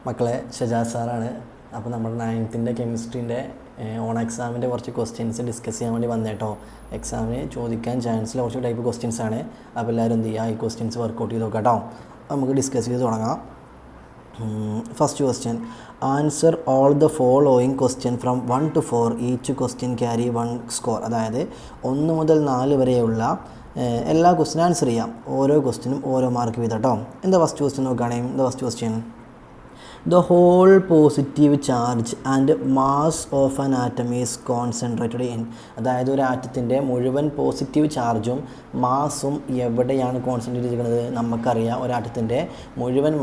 മക്കളെ ഷജാസ് സാറാണ്. അപ്പോൾ നമ്മുടെ 9th കെമിസ്ട്രീൻ്റെ ഓൺ എക്സാമിൻ്റെ കുറച്ച് ക്വസ്റ്റ്യൻസ് ഡിസ്കസ് ചെയ്യാൻ വേണ്ടി വന്നേട്ടോ. എക്സാമിന് ചോദിക്കാൻ ചാൻസിൽ കുറച്ച് ടൈപ്പ് ക്വസ്റ്റ്യൻസ് ആണ്. അപ്പോൾ എല്ലാവരും എന്ത് ചെയ്യുക, ഈ ക്വസ്റ്റ്യൻസ് വർക്കൗട്ട് ചെയ്ത് നോക്കാം കേട്ടോ. നമുക്ക് ഡിസ്കസ് ചെയ്ത് തുടങ്ങാം. First question, answer all the following question from 1 to 4 each question carry 1 score. അതായത് 1 മുതൽ 4 വരെയുള്ള എല്ലാ ക്വസ്റ്റ്യനും ആൻസർ ചെയ്യാം. ഓരോ ക്വസ്റ്റ്യനും ഓരോ മാർക്ക് വീതം കേട്ടോ. എന്താ ഫസ്റ്റ് ക്വസ്റ്റ്യൻ നോക്കുകയാണെങ്കിൽ, the first question, the whole positive charge and mass of an atom is concentrated in. അതായത് ഒരു ആറ്റത്തിൻ്റെ മുഴുവൻ പോസിറ്റീവ് ചാർജും മാസും എവിടെയാണ് കോൺസെൻട്രേറ്റ് ചെയ്യുന്നത്? നമുക്കറിയാം, ഒരു ആറ്റത്തിൻ്റെ മുഴുവൻ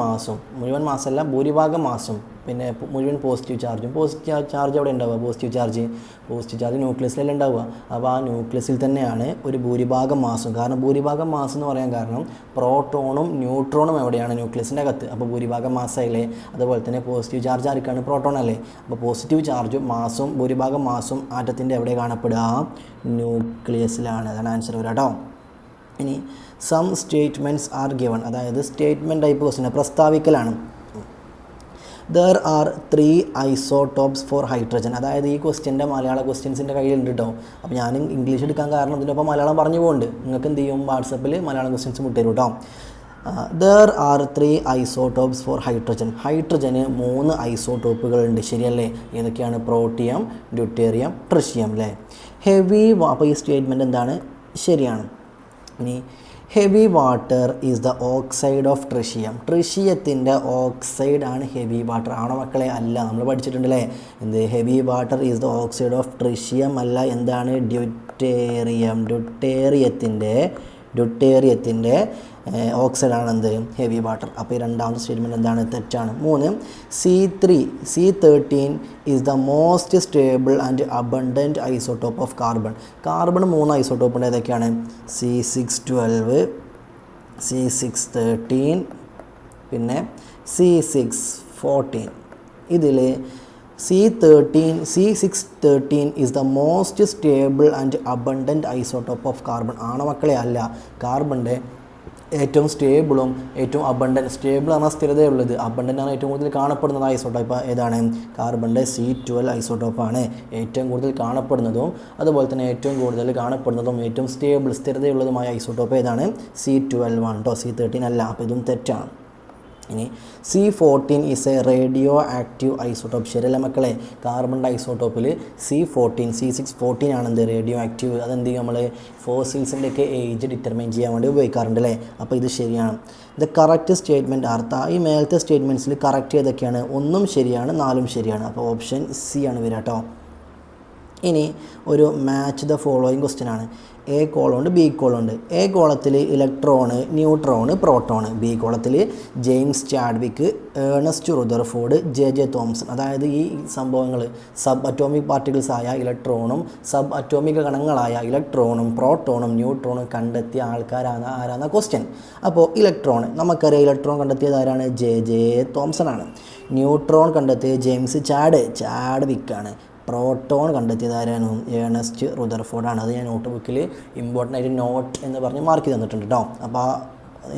മാസമല്ല ഭൂരിഭാഗം മാസും പിന്നെ മുഴുവൻ പോസിറ്റീവ് ചാർജ് എവിടെ ഉണ്ടാവുക? പോസിറ്റീവ് ചാർജ് ന്യൂക്ലിയസിലല്ല ഉണ്ടാവുക. അപ്പോൾ ആ ന്യൂക്ലിയസിൽ തന്നെയാണ് ഒരു ഭൂരിഭാഗം മാസും. കാരണം ഭൂരിഭാഗം മാസ് എന്ന് പറയാൻ കാരണം പ്രോട്ടോണും ന്യൂട്രോണും എവിടെയാണ്? ന്യൂക്ലിയസിൻ്റെ അകത്ത്. അപ്പോൾ ഭൂരിഭാഗം മാസമല്ലേ. അതുപോലെ തന്നെ പോസിറ്റീവ് ചാർജ് ആർക്കാണ്? പ്രോട്ടോൺ അല്ലേ. അപ്പോൾ പോസിറ്റീവ് ചാർജും മാസും ഭൂരിഭാഗം മാസും ആറ്റത്തിൻ്റെ എവിടെ കാണപ്പെടുക? ന്യൂക്ലിയസിലാണ്. അതാണ് ആൻസർ വരിക കേട്ടോ. ഇനി സം സ്റ്റേറ്റ്മെൻറ്റ്സ് ആർ ഗിവൺ. അതായത് സ്റ്റേറ്റ്മെൻറ്റ് ടൈപ്പ് ക്വസ്റ്റ്യൻ, പ്രസ്താവിക്കലാണ്. There are 3 isotopes for hydrogen. അതായത് ഈ ക്വസ്റ്റ്യൻ്റെ മലയാള ക്വസ്റ്റ്യൻസിൻ്റെ കയ്യിലുണ്ട് കേട്ടോ. അപ്പോൾ ഞാൻ ഇംഗ്ലീഷ് എടുക്കാൻ കാരണം ഇതിനൊപ്പം മലയാളം പറഞ്ഞു പോകുന്നുണ്ട്. നിങ്ങൾക്ക് എന്ത് ചെയ്യും, വാട്സപ്പിൽ മലയാളം ക്വസ്റ്റ്യൻസ് മുട്ടരും കേട്ടോ. There are 3 isotopes for hydrogen. ഹൈഡ്രജന് 3 ഐസോട്ടോപ്പുകളുണ്ട്, ശരിയല്ലേ? ഏതൊക്കെയാണ്? പ്രോട്ടിയം, ഡ്യൂട്ടേറിയം, ട്രിഷ്യം അല്ലേ. ഹെവി, അപ്പോൾ ഈ സ്റ്റേറ്റ്മെൻറ്റ് എന്താണ്? ശരിയാണ്. ഇനി heavy water is the oxide of tritium. ട്രിഷ്യത്തിൻ്റെ ഓക്സൈഡ് ആണ് ഹെവി വാട്ടർ. ആണോ മക്കളെ? അല്ല. നമ്മൾ പഠിച്ചിട്ടുണ്ടല്ലേ എന്ത്? Heavy water is the oxide of tritium അല്ല, എന്താണ്? ഡ്യൂട്ടേറിയം. ഡ്യൂട്ടേറിയത്തിൻ്റെ ഓക്സൈഡ് ആണ് എന്ത്? Heavy water. അപ്പോൾ ഈ രണ്ടാമത്തെ സ്റ്റേറ്റ്മെൻറ്റ് എന്താണ്? തെറ്റാണ്. 3 C13 is the most stable and abundant isotope of carbon. Carbon 3 isotope ഉണ്ട്. ഏതൊക്കെയാണ്? C612, C613, പിന്നെ C614. ഇതിൽ C613 is the most stable and abundant isotope of carbon. ആണോ മക്കളെ? അല്ല. കാർബണിൻ്റെ ഏറ്റവും സ്റ്റേബിളും ഏറ്റവും അബണ്ടൻറ്റ്, സ്റ്റേബിൾ ആണ് സ്ഥിരതയുള്ളത്, അബണ്ടൻ്റ് ആണ് ഏറ്റവും കൂടുതൽ കാണപ്പെടുന്നത് ഐസോട്ടോപ്പ് ഏതാണ്? കാർബണിൻ്റെ C12 ഐസോട്ടോപ്പാണ് ഏറ്റവും കൂടുതൽ കാണപ്പെടുന്നതും അതുപോലെ തന്നെ ഏറ്റവും കൂടുതൽ കാണപ്പെടുന്നതും ഏറ്റവും സ്ഥിരതയുള്ളതുമായ ഐസോട്ടോപ്പ് ഏതാണ്? C12 ആണ് കേട്ടോ, C13 അല്ല. അപ്പോൾ ഇതും തെറ്റാണ്. ഇനി C14 is a radioactive isotope. ശരിയല്ല മക്കളെ? കാർബണിൻ്റെ ഐസോട്ടോപ്പിൽ C614 ആണെന്ത്? Radioactive. അതെന്ത് ചെയ്യും? നമ്മൾ ഫോസിൽസിൻ്റെയൊക്കെ ഏജ് ഡിറ്റർമൈൻ ചെയ്യാൻ വേണ്ടി ഉപയോഗിക്കാറുണ്ട് അല്ലേ. അപ്പോൾ ഇത് ശരിയാണ്. ദ കറക്റ്റ് സ്റ്റേറ്റ്മെൻറ്റ് ആർത്ത. ഈ മേലത്തെ സ്റ്റേറ്റ്മെൻറ്റ്സിൽ കറക്റ്റ് ഏതൊക്കെയാണ്? 1 ശരിയാണ്, 4 ശരിയാണ്. അപ്പോൾ ഓപ്ഷൻ സി ആണ് വരിക കേട്ടോ. ഇനി ഒരു മാച്ച് ദ ഫോളോയിങ് ക്വസ്റ്റ്യൻ ആണ്. എ കോളുണ്ട്, ബി കോളുണ്ട്. എ കോളത്തിൽ ഇലക്ട്രോണ്, ന്യൂട്രോണ്, പ്രോട്ടോണ്. ബി കോളത്തിൽ James Chadwick, Ernest Rutherford, J Thomson. അതായത് ഈ സംഭവങ്ങൾ സബ് അറ്റോമിക് പാർട്ടിക്കിൾസ് ആയ ഇലക്ട്രോണും സബ് അറ്റോമിക് കണങ്ങളായ ഇലക്ട്രോണും പ്രോട്ടോണും ന്യൂട്രോണും കണ്ടെത്തിയ ആരാണ് ക്വസ്റ്റ്യൻ. അപ്പോൾ ഇലക്ട്രോൺ നമുക്കറിയാം, ഇലക്ട്രോൺ കണ്ടെത്തിയത് ആരാണ്? ജെ തോംസൺ ആണ്. ന്യൂട്രോൺ കണ്ടെത്തിയത് ജെയിംസ് ചാഡ്വിക്കാണ്. പ്രോട്ടോൺ കണ്ടെത്തിയത് ആരാണ്? ഏണസ്റ്റ് റുദർഫോർഡാണ്. അത് ഞാൻ നോട്ട് ബുക്കിൽ ഇമ്പോർട്ടൻ്റ് ആയിട്ട് നോട്ട് എന്ന് പറഞ്ഞ് മാർക്ക് ചെയ്ത് തന്നിട്ടുണ്ട് കേട്ടോ. അപ്പോൾ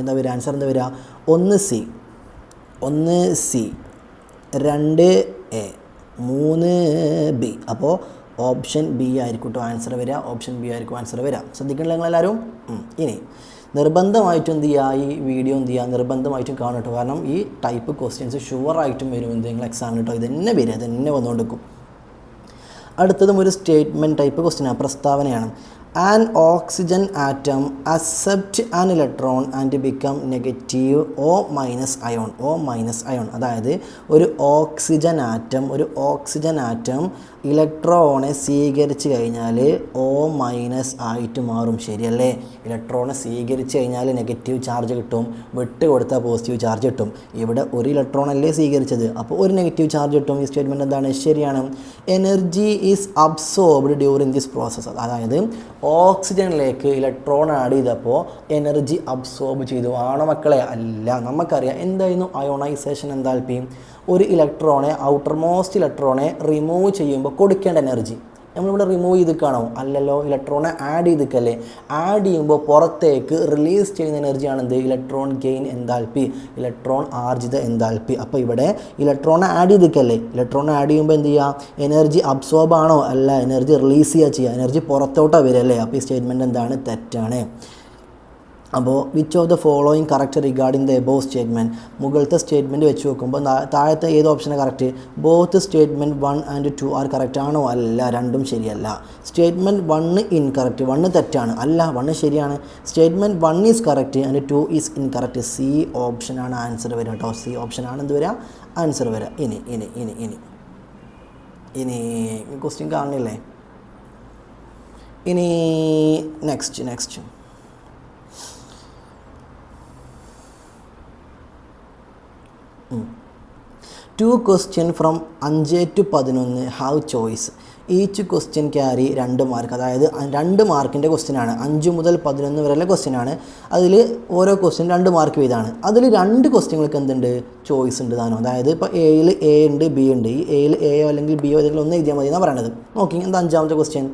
എന്താ വരിക? ആൻസർ എന്താ വരിക? 1 C, 2 A, 3 B. അപ്പോൾ ഓപ്ഷൻ ബി ആയിരിക്കും കേട്ടോ ആൻസർ വരിക. ഓപ്ഷൻ ബി ആയിരിക്കും ആൻസർ വരിക. ശ്രദ്ധിക്കണല്ലോ നിങ്ങളെല്ലാവരും. ഇനി നിർബന്ധമായിട്ടും എന്ത് ചെയ്യുക? ഈ വീഡിയോ എന്ത് ചെയ്യുക? നിർബന്ധമായിട്ടും കാണും കേട്ടോ. കാരണം ഈ ടൈപ്പ് ക്വസ്റ്റ്യൻസ് ഷുവറായിട്ടും വരും എന്ത് നിങ്ങൾ എക്സാമിന് കേട്ടോ. ഇതന്നെ വരിക, ഇതന്നെ വന്നുകൊണ്ടിരിക്കും. അടുത്തതും ഒരു സ്റ്റേറ്റ്മെൻറ്റ് ടൈപ്പ് ക്വസ്റ്റ്യനാണ്, പ്രസ്താവനയാണ്. An oxygen atom accept an electron and become negative O- ion. അതായത് ഒരു ഓക്സിജൻ ആറ്റം ഇലക്ട്രോണെ സ്വീകരിച്ച് കഴിഞ്ഞാൽ O- ആയിട്ട് മാറും, ശരിയല്ലേ? ഇലക്ട്രോണെ സ്വീകരിച്ച് കഴിഞ്ഞാൽ നെഗറ്റീവ് ചാർജ് കിട്ടും, വിട്ട് കൊടുത്താൽ പോസിറ്റീവ് ചാർജ് കിട്ടും. ഇവിടെ ഒരു ഇലക്ട്രോൺ അല്ലേ സ്വീകരിച്ചത്, അപ്പോൾ ഒരു നെഗറ്റീവ് ചാർജ് കിട്ടും. ഈ സ്റ്റേറ്റ്മെൻറ്റ് എന്താണ്? ശരിയാണ്. Energy is absorbed during this process. അതായത് ഓക്സിജനിലേക്ക് ഇലക്ട്രോൺ ആഡ് ചെയ്തപ്പോൾ എനർജി അബ്സോർബ് ചെയ്തു. ആണോ മക്കളെ? അല്ല. നമുക്കറിയാം എന്തായിരുന്നു അയോണൈസേഷൻ എൻതാൽപ്പി? ഒരു ഇലക്ട്രോണെ, ഔട്ടർ മോസ്റ്റ് ഇലക്ട്രോണെ റിമൂവ് ചെയ്യുമ്പോൾ കൊടുക്കേണ്ട എനർജി നമ്മളിവിടെ റിമൂവ് ചെയ്തിക്കാണോ? അല്ലല്ലോ, ഇലക്ട്രോണെ ആഡ് ചെയ്തിക്കല്ലേ. ആഡ് ചെയ്യുമ്പോൾ പുറത്തേക്ക് റിലീസ് ചെയ്യുന്ന എനർജിയാണ് എന്ത്? ഇലക്ട്രോൺ ഗെയിൻ എൻതാൽപ്പി, ഇലക്ട്രോൺ ആർജിത എൻതാൽപ്പി. അപ്പോൾ ഇവിടെ ഇലക്ട്രോണെ ആഡ് ചെയ്തിക്കല്ലേ. ഇലക്ട്രോണെ ആഡ് ചെയ്യുമ്പോൾ എന്ത് ചെയ്യുക? എനർജി അബ്സോർബ് ആണോ? അല്ല, എനർജി റിലീസ് ചെയ്യുക. എനർജി പുറത്തോട്ടാണ് വരിക അല്ലേ. അപ്പോൾ ഈ സ്റ്റേറ്റ്മെൻറ്റ് എന്താണ്? തെറ്റാണ്. അപ്പോൾ which of the following correct regarding the above statement? മുകളിലത്തെ സ്റ്റേറ്റ്മെൻറ്റ് വെച്ച് നോക്കുമ്പോൾ താഴത്തെ ഏത് ഓപ്ഷനാണ് correct? Both statement 1 and 2 are correct ആണോ? അല്ല, രണ്ടും ശരിയല്ല. സ്റ്റേറ്റ്മെൻറ്റ് 1 ഇൻകറക്റ്റ്, 1 തെറ്റാണ്. അല്ല, 1 ശരിയാണ്. Statement 1 is correct and 2 is incorrect. C ഓപ്ഷനാണ് ആൻസർ വരിക കേട്ടോ. സി ഓപ്ഷനാണ് എന്ത് വരിക? ആൻസർ വരിക. ഇനി ക്വസ്റ്റ്യൻ കാണില്ലേ? ഇനി next 2 question from 5 to 11 have choice. Each question carry 2 mark. അതായത് 2 മാർക്കിൻ്റെ ക്വസ്റ്റ്യനാണ്. 5 മുതൽ 11 വരെയുള്ള ക്വസ്റ്റ്യനാണ്. അതിൽ ഓരോ ക്വസ്റ്റ്യൻ 2 മാർക്ക് വീതമാണ്. അതിൽ 2 ക്വസ്റ്റ്യങ്ങൾക്ക് എന്തുണ്ട്? ചോയ്സ് ഉണ്ട് താനും. അതായത് ഇപ്പോൾ എയിൽ എ ഉണ്ട്, ബി ഉണ്ട്. ഈ എയിൽ എയോ അല്ലെങ്കിൽ ബിയോ ഏതെങ്കിലും ഒന്ന് എഴുതിയാൽ മതി എന്നാണ് പറയണത്. നോക്കി, എന്താ 5ാമത്തെ question?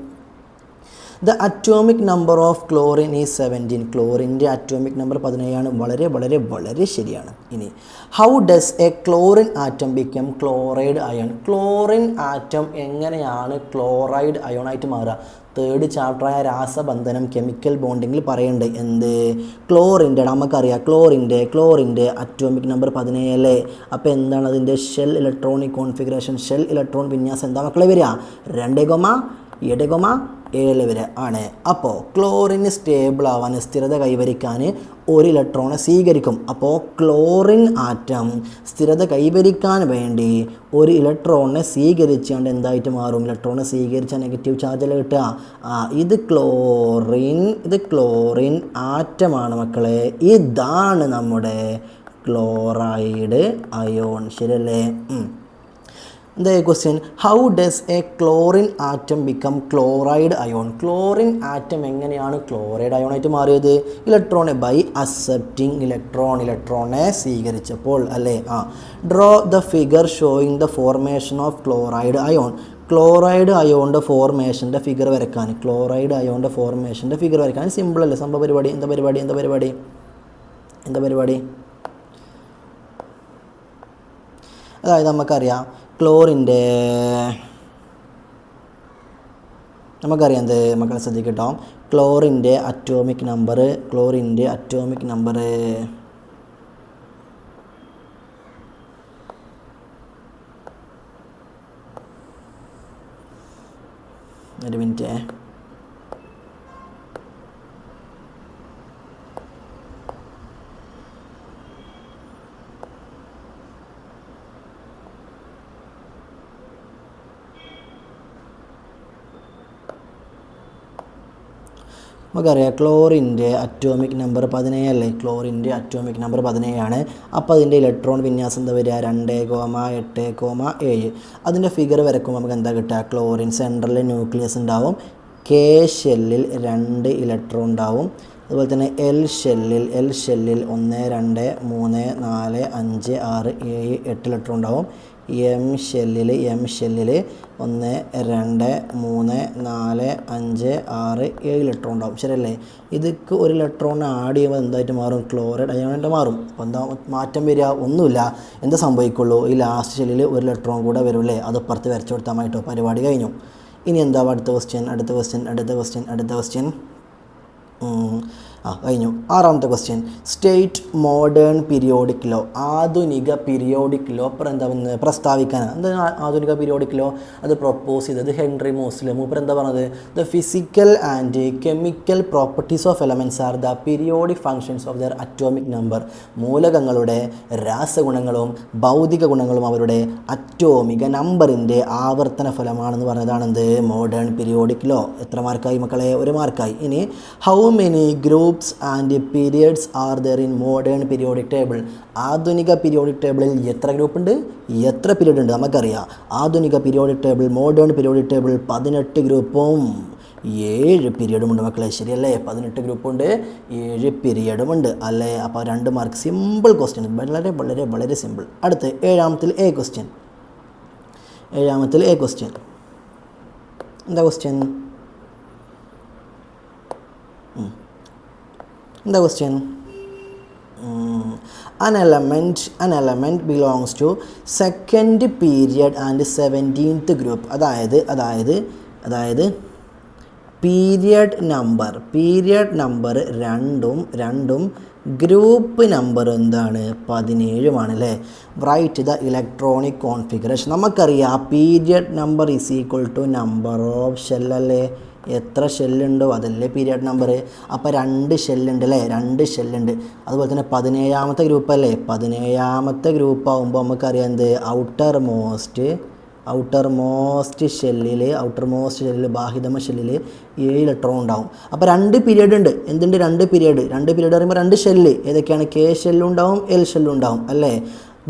The atomic number of chlorine is 17. ക്ലോറിൻ്റെ അറ്റോമിക് നമ്പർ 17ആണ്. വളരെ വളരെ വളരെ ശരിയാണ്. ഇനി how does a chlorine atom become chloride ion? Chlorine atom എങ്ങനെയാണ് ക്ലോറൈഡ് അയോണായിട്ട് മാറുക? 3rd ചാപ്റ്ററായ രാസബന്ധനം കെമിക്കൽ ബോണ്ടിങ്ങിൽ പറയുന്നുണ്ട്. എന്ത്? ക്ലോറിൻ്റെ, നമുക്കറിയാം ക്ലോറിൻ്റെ അറ്റോമിക് നമ്പർ 17 അല്ലേ. അപ്പോൾ എന്താണ് അതിൻ്റെ shell electronic configuration? Shell electron വിന്യാസം എന്താ മക്കളെ വരിക? 2,7 വരെ ആണ്. അപ്പോൾ ക്ലോറിന് സ്റ്റേബിൾ ആവാൻ, സ്ഥിരത കൈവരിക്കാൻ ഒരു ഇലക്ട്രോണെ സ്വീകരിക്കും. അപ്പോൾ ക്ലോറിൻ ആറ്റം സ്ഥിരത കൈവരിക്കാൻ വേണ്ടി ഒരു ഇലക്ട്രോണിനെ സ്വീകരിച്ചുകൊണ്ട് എന്തായിട്ട് മാറും? ഇലക്ട്രോണിനെ സ്വീകരിച്ചാൽ നെഗറ്റീവ് ചാർജല്ല കിട്ടുക. ഇത് ക്ലോറിൻ ആറ്റമാണ് മക്കളെ. ഇതാണ് നമ്മുടെ ക്ലോറൈഡ് അയോൺ. ശരിയല്ലേ? The question, how does a chlorine atom become chloride ion? Chlorine atom എങ്ങനെയാണ് ക്ലോറൈഡ് അയോൺ ആയിട്ട് മാറിയത്? ഇലക്ട്രോണെ ബൈ അക്സെപ്റ്റിംഗ് ഇലക്ട്രോണെ സ്വീകരിച്ചപ്പോൾ അല്ലേ. Draw the figure showing the formation of chloride ion. Chloride അയോണിൻ്റെ ഫോർമേഷൻ്റെ ഫിഗർ വരയ്ക്കാൻ, സിമ്പിൾ അല്ലേ സംഭവ പരിപാടി. എന്താ പരിപാടി? അതായത് നമുക്കറിയാം നമുക്കറിയാം എന്ത് മക്കളെ ശ്രദ്ധിക്കട്ടോ. ക്ലോറിൻ്റെ അറ്റോമിക് നമ്പർ ഒരു മിനിറ്റ്. നമുക്കറിയാം ക്ലോറിൻ്റെ അറ്റോമിക് നമ്പർ 17 അല്ലേ. ക്ലോറിൻ്റെ അറ്റോമിക് നമ്പർ 17 ആണ്. അപ്പോൾ അതിൻ്റെ ഇലക്ട്രോൺ വിന്യാസം എന്താ വരിക? 2,8,7. അതിൻ്റെ ഫിഗർ വരക്കുമ്പോൾ നമുക്ക് എന്താ കിട്ടുക? ക്ലോറിൻ സെൻട്രലിൽ ന്യൂക്ലിയസ് ഉണ്ടാവും. കെ ഷെല്ലിൽ 2 ഇലക്ട്രോൺ ഉണ്ടാവും. അതുപോലെ തന്നെ എൽ ഷെല്ലിൽ 1, 2, 3, 4, 5, 6, 7, 8 ഇലക്ട്രോൺ ഉണ്ടാവും. എം ഷെല്ലിൽ 1, 2, 3, 4, 5, 6, 7 ഇലക്ട്രോൺ ഉണ്ടാവും. ശരിയല്ലേ? ഇതൊക്കെ ഒരു ഇലക്ട്രോൺ ആഡ് ചെയ്യുമ്പോൾ എന്തായിട്ട് മാറും? ക്ലോറൈഡ് അയോണായിട്ട് മാറും. അപ്പോൾ എന്താ മാറ്റം വരിക? ഒന്നുമില്ല. എന്താ സംഭവിക്കുള്ളൂ? ഈ ലാസ്റ്റ് ഷെല്ലിൽ ഒരു ഇലക്ട്രോൺ കൂടെ വരുമല്ലേ. അത് പുറത്ത് വരച്ചു കൊടുത്താൽ മതിട്ടോ. പരിപാടി കഴിഞ്ഞു. ഇനി എന്താ അടുത്ത ക്വസ്റ്റ്യൻ കഴിഞ്ഞു. 6ാമത്തെ question, state modern periodic law. ആധുനിക പീരിയോഡിക് ലോ പ്രസ്താവിക്കാനാണ്. എന്താ ആധുനിക പീരിയോഡിക് ലോ? അത് പ്രൊപ്പോസ് ചെയ്തത് ഹെൻറി മോസ്ലെ. മൂപ്പർ എന്താ പറഞ്ഞത്? The physical and chemical properties of elements are the periodic functions of their atomic number. മൂലകങ്ങളുടെ രാസഗുണങ്ങളും ഭൗതിക ഗുണങ്ങളും അവരുടെ അറ്റോമിക നമ്പറിൻ്റെ ആവർത്തന ഫലമാണെന്ന് പറഞ്ഞതാണെന്ത്? Modern periodic law. എത്ര മാർക്കായി മക്കളെ? 1 മാർക്കായി. ഇനി how many groups and periods are there in modern periodic table? ആധുനിക പീരിയോഡിക് ടേബിളിൽ എത്ര ഗ്രൂപ്പ് ഉണ്ട്, എത്ര പീരീഡ് ഉണ്ട്? നമുക്കറിയാം. ആധുനിക periodic table, modern periodic table 18 ഗ്രൂപ്പും 7 പീരിയഡും ഉണ്ട് മക്കളെ. ശരിയല്ലേ? 18 ഗ്രൂപ്പുണ്ട്, 7 പീരിയഡും ഉണ്ട് അല്ലേ. അപ്പോൾ 2 മാർക്ക്. സിമ്പിൾ ക്വസ്റ്റ്യൻ, വളരെ വളരെ വളരെ സിമ്പിൾ. അടുത്ത് 7ാമത്തിൽ എ ക്വസ്റ്റ്യൻ. എന്താ ക്വസ്റ്റ്യൻ? എന്താ question? An element belongs to second period and 17th group. അതായത് പീരിയഡ് നമ്പർ രണ്ടും ഗ്രൂപ്പ് നമ്പർ എന്താണ് 17 അല്ലേ. Write the electronic configuration. നമുക്കറിയാം period number is equal to number of shell അല്ലേ. എത്ര ഷെല്ലുണ്ടോ അതല്ലേ പീരിയഡ് നമ്പർ. അപ്പോൾ 2 ഷെല്ലുണ്ട് അല്ലേ, 2 ഷെല്ലുണ്ട്. അതുപോലെ തന്നെ 17ാമത്തെ ഗ്രൂപ്പ് അല്ലേ. 17ാമത്തെ ഗ്രൂപ്പ് ആകുമ്പോൾ നമുക്കറിയാം എന്ത്, ഔട്ടർ മോസ്റ്റ് ഷെല്ലിൽ ബാഹ്യതമ ഷെല്ലിൽ 7 ഇലക്ട്രോൺ ഉണ്ടാവും. അപ്പോൾ 2 പീരിയഡ് ഉണ്ട്. എന്തുണ്ട്? 2 പീരിയഡ് പറയുമ്പോൾ 2 ഷെല്ല് ഏതൊക്കെയാണ്? കെ ഷെല്ലും ഉണ്ടാവും, എൽ ഷെല്ലും ഉണ്ടാവും അല്ലേ.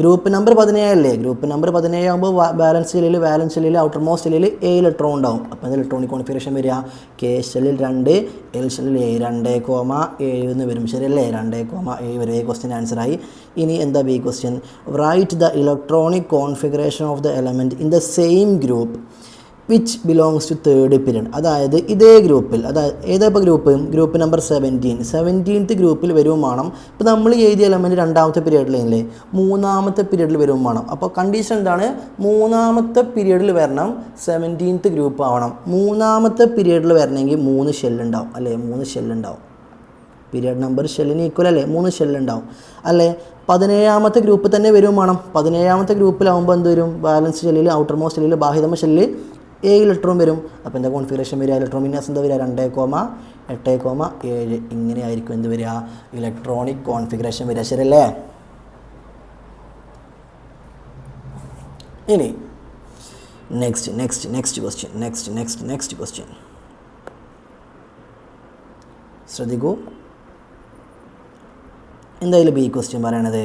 ഗ്രൂപ്പ് നമ്പർ 17 അല്ലേ. ഗ്രൂപ്പ് നമ്പർ 17 ആകുമ്പോൾ വാലൻസ് ഷെല്ലിൽ ഔട്ടർ മോസ്റ്റ് ഷെല്ലിൽ 7 ഇലക്ട്രോൺ ഉണ്ടാവും. അപ്പോൾ അത് ഇലക്ട്രോണിക് കോൺഫിഗറേഷൻ വരിക കെ ഷെല്ലിൽ 2, എൽ ഷെല്ലിൽ 2,7 എന്ന് വരും. ശരിയല്ലേ, 2,7 വരെ ക്വസ്റ്റ്യൻ ആൻസറായി. ഇനി എന്താ B question? Right the electronic configuration of the element in the same group which belongs to third period. അതായത് ഇതേ ഗ്രൂപ്പിൽ, ഏതാ ഗ്രൂപ്പ് നമ്പർ 17th ഗ്രൂപ്പിൽ വരും വേണം. ഇപ്പോൾ നമ്മൾ എഴുതിയ എലമെൻറ്റ് 2ാമത്തെ പീരിയഡിലല്ലേ, 3ാമത്തെ പീരിയഡിൽ വരും വേണം. അപ്പോൾ കണ്ടീഷൻ എന്താണ്? 3ാമത്തെ പീരിയഡിൽ വരണം, 17th ഗ്രൂപ്പ് ആവണം. 3ാമത്തെ പീരിയഡിൽ വരണമെങ്കിൽ 3 ഷെല്ലുണ്ടാവും അല്ലേ, 3 ഷെല്ലുണ്ടാവും. പീരിയഡ് നമ്പർ ഷെല്ലിന് ഈക്വൽ അല്ലേ, 3 ഷെല്ലുണ്ടാവും അല്ലേ. 17ാമത്തെ ഗ്രൂപ്പ് തന്നെ വരും വേണം. 17ാമത്തെ ഗ്രൂപ്പിലാവുമ്പോൾ എന്ത് വരും? ബാലൻസ് ഷെല്ലിൽ, ഔട്ടർ മോസ്റ്റ് ഷെല്ലിൽ, ബാഹ്യതമ ഷെല്ലിൽ 7 ഇലക്ട്രോൺ വരും. അപ്പോൾ എന്താ കോൺഫിഗറേഷൻ വരിക? ഇലക്ട്രോൺ വിന്യാസം എന്താ വരിക? 2,8,7 ഇങ്ങനെ ആയിരിക്കും എന്ത് വരിക? ഇലക്ട്രോണിക് കോൺഫിഗറേഷൻ വരിക. ശരിയല്ലേ? ഇനി നെക്സ്റ്റ് ക്വസ്റ്റ്യൻ ശ്രദ്ധിക്കൂ. എന്തായാലും ബി ക്വസ്റ്റ്യൻ പറയണത്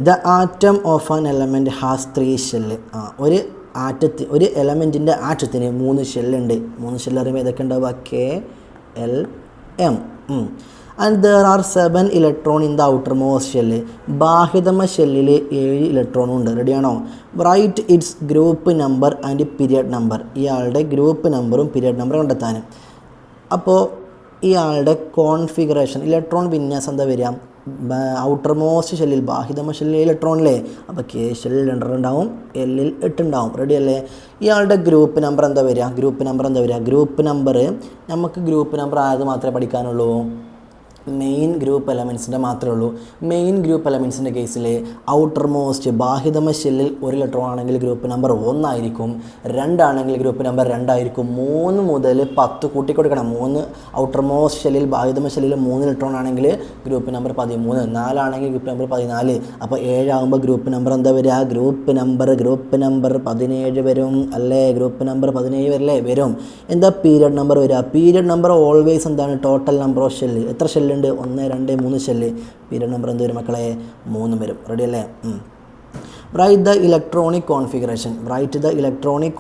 the atom of an element has 3 shell. ഒരു എലമെൻറ്റിൻ്റെ ആറ്റത്തിന് 3 ഷെല്ലുണ്ട്. 3 ഷെല്ല് അറിയുമ്പോൾ ഏതൊക്കെ ഉണ്ടാവുക? K, L, M. And there are 7 electron in the outermost shell. ബാഹ്യതമ ഷെല്ലിൽ 7 ഇലക്ട്രോണും ഉണ്ട്. റെഡിയാണോ? Right it's group number and period number. ഇയാളുടെ ഗ്രൂപ്പ് നമ്പറും പീരിയഡ് നമ്പറും കണ്ടെത്താൻ. അപ്പോൾ ഇയാളുടെ കോൺഫിഗറേഷൻ, ഇലക്ട്രോൺ വിന്യാസം എന്താ വരിക? ഔട്ടർ മോസ്റ്റ് ഷെല്ലിൽ, ബാഹ്യതമ ഷെല്ലിൽ ഇലക്ട്രോണിലെ, അപ്പോൾ കെ ഷെല്ലിൽ 2 ഉണ്ടാവും, എല്ലിൽ 8 ഉണ്ടാവും. റെഡി അല്ലേ? ഇയാളുടെ ഗ്രൂപ്പ് നമ്പർ എന്താ വരിക? ഗ്രൂപ്പ് നമ്പർ നമുക്ക് ഗ്രൂപ്പ് നമ്പർ ആയത് മാത്രമേ പഠിക്കാനുള്ളൂ. മെയിൻ ഗ്രൂപ്പ് എലമെൻസിൻ്റെ മാത്രമേ ഉള്ളൂ. മെയിൻ ഗ്രൂപ്പ് എലമെൻസിൻ്റെ കേസിൽ ഔട്ടർ മോസ്റ്റ് ബാഹ്യതമ ഷെല്ലിൽ 1 ഇലക്ട്രോൺ ആണെങ്കിൽ ഗ്രൂപ്പ് നമ്പർ 1 ആയിരിക്കും. 2 ആണെങ്കിൽ ഗ്രൂപ്പ് നമ്പർ 2 ആയിരിക്കും. 3 മുതൽ 10 കൂട്ടിക്കൊടുക്കണം. 3 ഔട്ടർ മോസ്റ്റ് ഷെല്ലിൽ, ബാഹ്യതമ ഷെല്ലിൽ 3 ഇലക്ട്രോൺ ആണെങ്കിൽ ഗ്രൂപ്പ് നമ്പർ 13. 4 ആണെങ്കിൽ ഗ്രൂപ്പ് നമ്പർ 14. അപ്പോൾ 7 ആകുമ്പോൾ ഗ്രൂപ്പ് നമ്പർ എന്താ വരിക? ഗ്രൂപ്പ് നമ്പർ 17 വരും അല്ലേ. ഗ്രൂപ്പ് നമ്പർ 17 വരില്ലേ? വരും. എന്താ പീരിയഡ് നമ്പർ വരിക? പീരിയഡ് നമ്പർ ഓൾവേസ് എന്താണ്? Total number of shell. എത്ര ഷെല്ല്? 1, 2, 3 ഷെല്ല്. പീരിയഡ് നമ്പർ എന്ത് വരും മക്കളെ? 3 വരും. റെഡി അല്ലേ? Write the electronic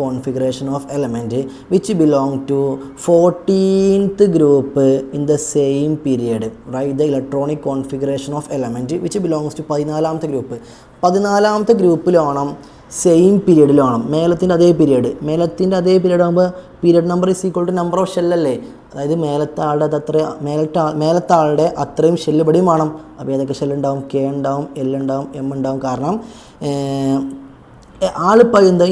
configuration of element which belong to 14th group in the same period. Write the electronic configuration of element which belongs to 14ാമത്തെ group. 14ാമത്തെ ഗ്രൂപ്പിലാവണം, same പീരിയഡിലാവണം. മേലത്തിൻ്റെ അതേ പീരിയഡ് ആകുമ്പോൾ period number is equal to number of ഷെല്ലല്ലേ. അതായത് മേലത്തെ ആളുടെ അത്രയും ഷെല്ല് ഇവിടെയും വേണം. അപ്പോൾ ഏതൊക്കെ ഷെല്ലുണ്ടാവും? കെ ഉണ്ടാവും, എൽ ഉണ്ടാവും, എം ഉണ്ടാവും. കാരണം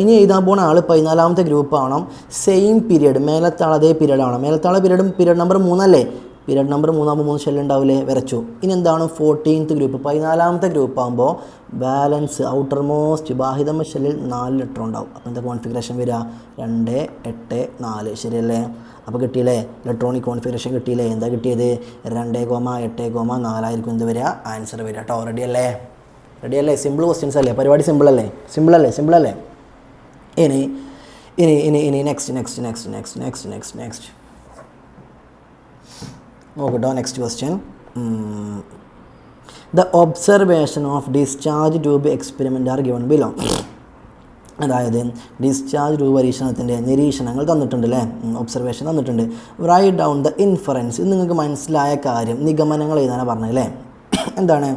ഇനി എഴുതാൻ പോണ ആൾ 14ാമത്തെ ഗ്രൂപ്പ് ആവണം, സെയിം പീരിയഡ്. മേലത്തെ ആൾ അതേ പീരിയഡ് ആവണം. മേലത്തെ ആളെ പീരിയഡ് നമ്പർ 3 അല്ലേ. പീരിയഡ് നമ്പർ 3 ആകുമ്പോൾ 3 ഷെല്ല് ഉണ്ടാവില്ലേ? വരച്ചു. ഇനി എന്താണ് 14th ഗ്രൂപ്പ്? 14ാമത്തെ ഗ്രൂപ്പ് ആകുമ്പോൾ ബാലൻസ് ഔട്ടർ മോസ്റ്റ് ബാഹ്യതമ ഷെല്ലിൽ 4 ഇലക്ട്രോൺ ഉണ്ടാവും. അപ്പോൾ എന്താ കോൺഫിഗറേഷൻ വരിക? 2, 8, 4. ശരിയല്ലേ? അപ്പോൾ കിട്ടിയില്ലേ? ഇലക്ട്രോണിക് കോൺഫിഗറേഷൻ കിട്ടിയില്ലേ? എന്താ കിട്ടിയത്? 2,8,4 ആയിരിക്കും എന്ത് വരിക? ആൻസർ വരിക കേട്ടോ. റെഡി അല്ലേ? സിമ്പിൾ ക്വസ്റ്റ്യൻസ് അല്ലേ? പരിപാടി സിമ്പിൾ അല്ലേ? ഇനി നെക്സ്റ്റ് നോക്കട്ടോ. Next question. The observation of discharge tube experiment are given below. അതായത് ഡിസ്ചാർജ് ട്യൂബ് പരീക്ഷണത്തിൻ്റെ നിരീക്ഷണങ്ങൾ തന്നിട്ടുണ്ട് അല്ലേ. ഒബ്സർവേഷൻ തന്നിട്ടുണ്ട്. Write down the inference. ഇത് നിങ്ങൾക്ക് മനസ്സിലായ കാര്യം നിഗമനങ്ങൾ എഴുതാനാണ് പറഞ്ഞത് അല്ലേ. എന്താണ്?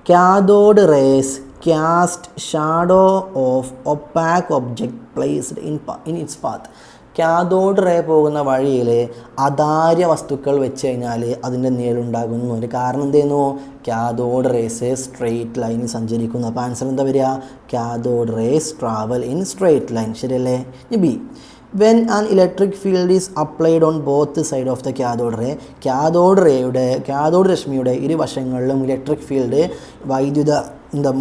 Cathode rays cast shadow of opaque object placed in its path. Cathode ray പോകുന്ന വഴിയിൽ അതാര്യ വസ്തുക്കൾ വെച്ച് കഴിഞ്ഞാൽ അതിൻ്റെ നിഴലുണ്ടാകുന്നു. അതിൻ്റെ കാരണം എന്തെയ്യുന്നു? കാഥോഡ് റേസ് സ്ട്രെയിറ്റ് ലൈനിൽ സഞ്ചരിക്കുന്നു. അപ്പോൾ ആൻസർ എന്താ വരിക? Cathode rays travel in straight line. ശരിയല്ലേ? B, when an electric field is applied on both side of the cathode ray, cathode രശ്മിയുടെ ഇരുവശങ്ങളിലും ഇലക്ട്രിക് ഫീൽഡ്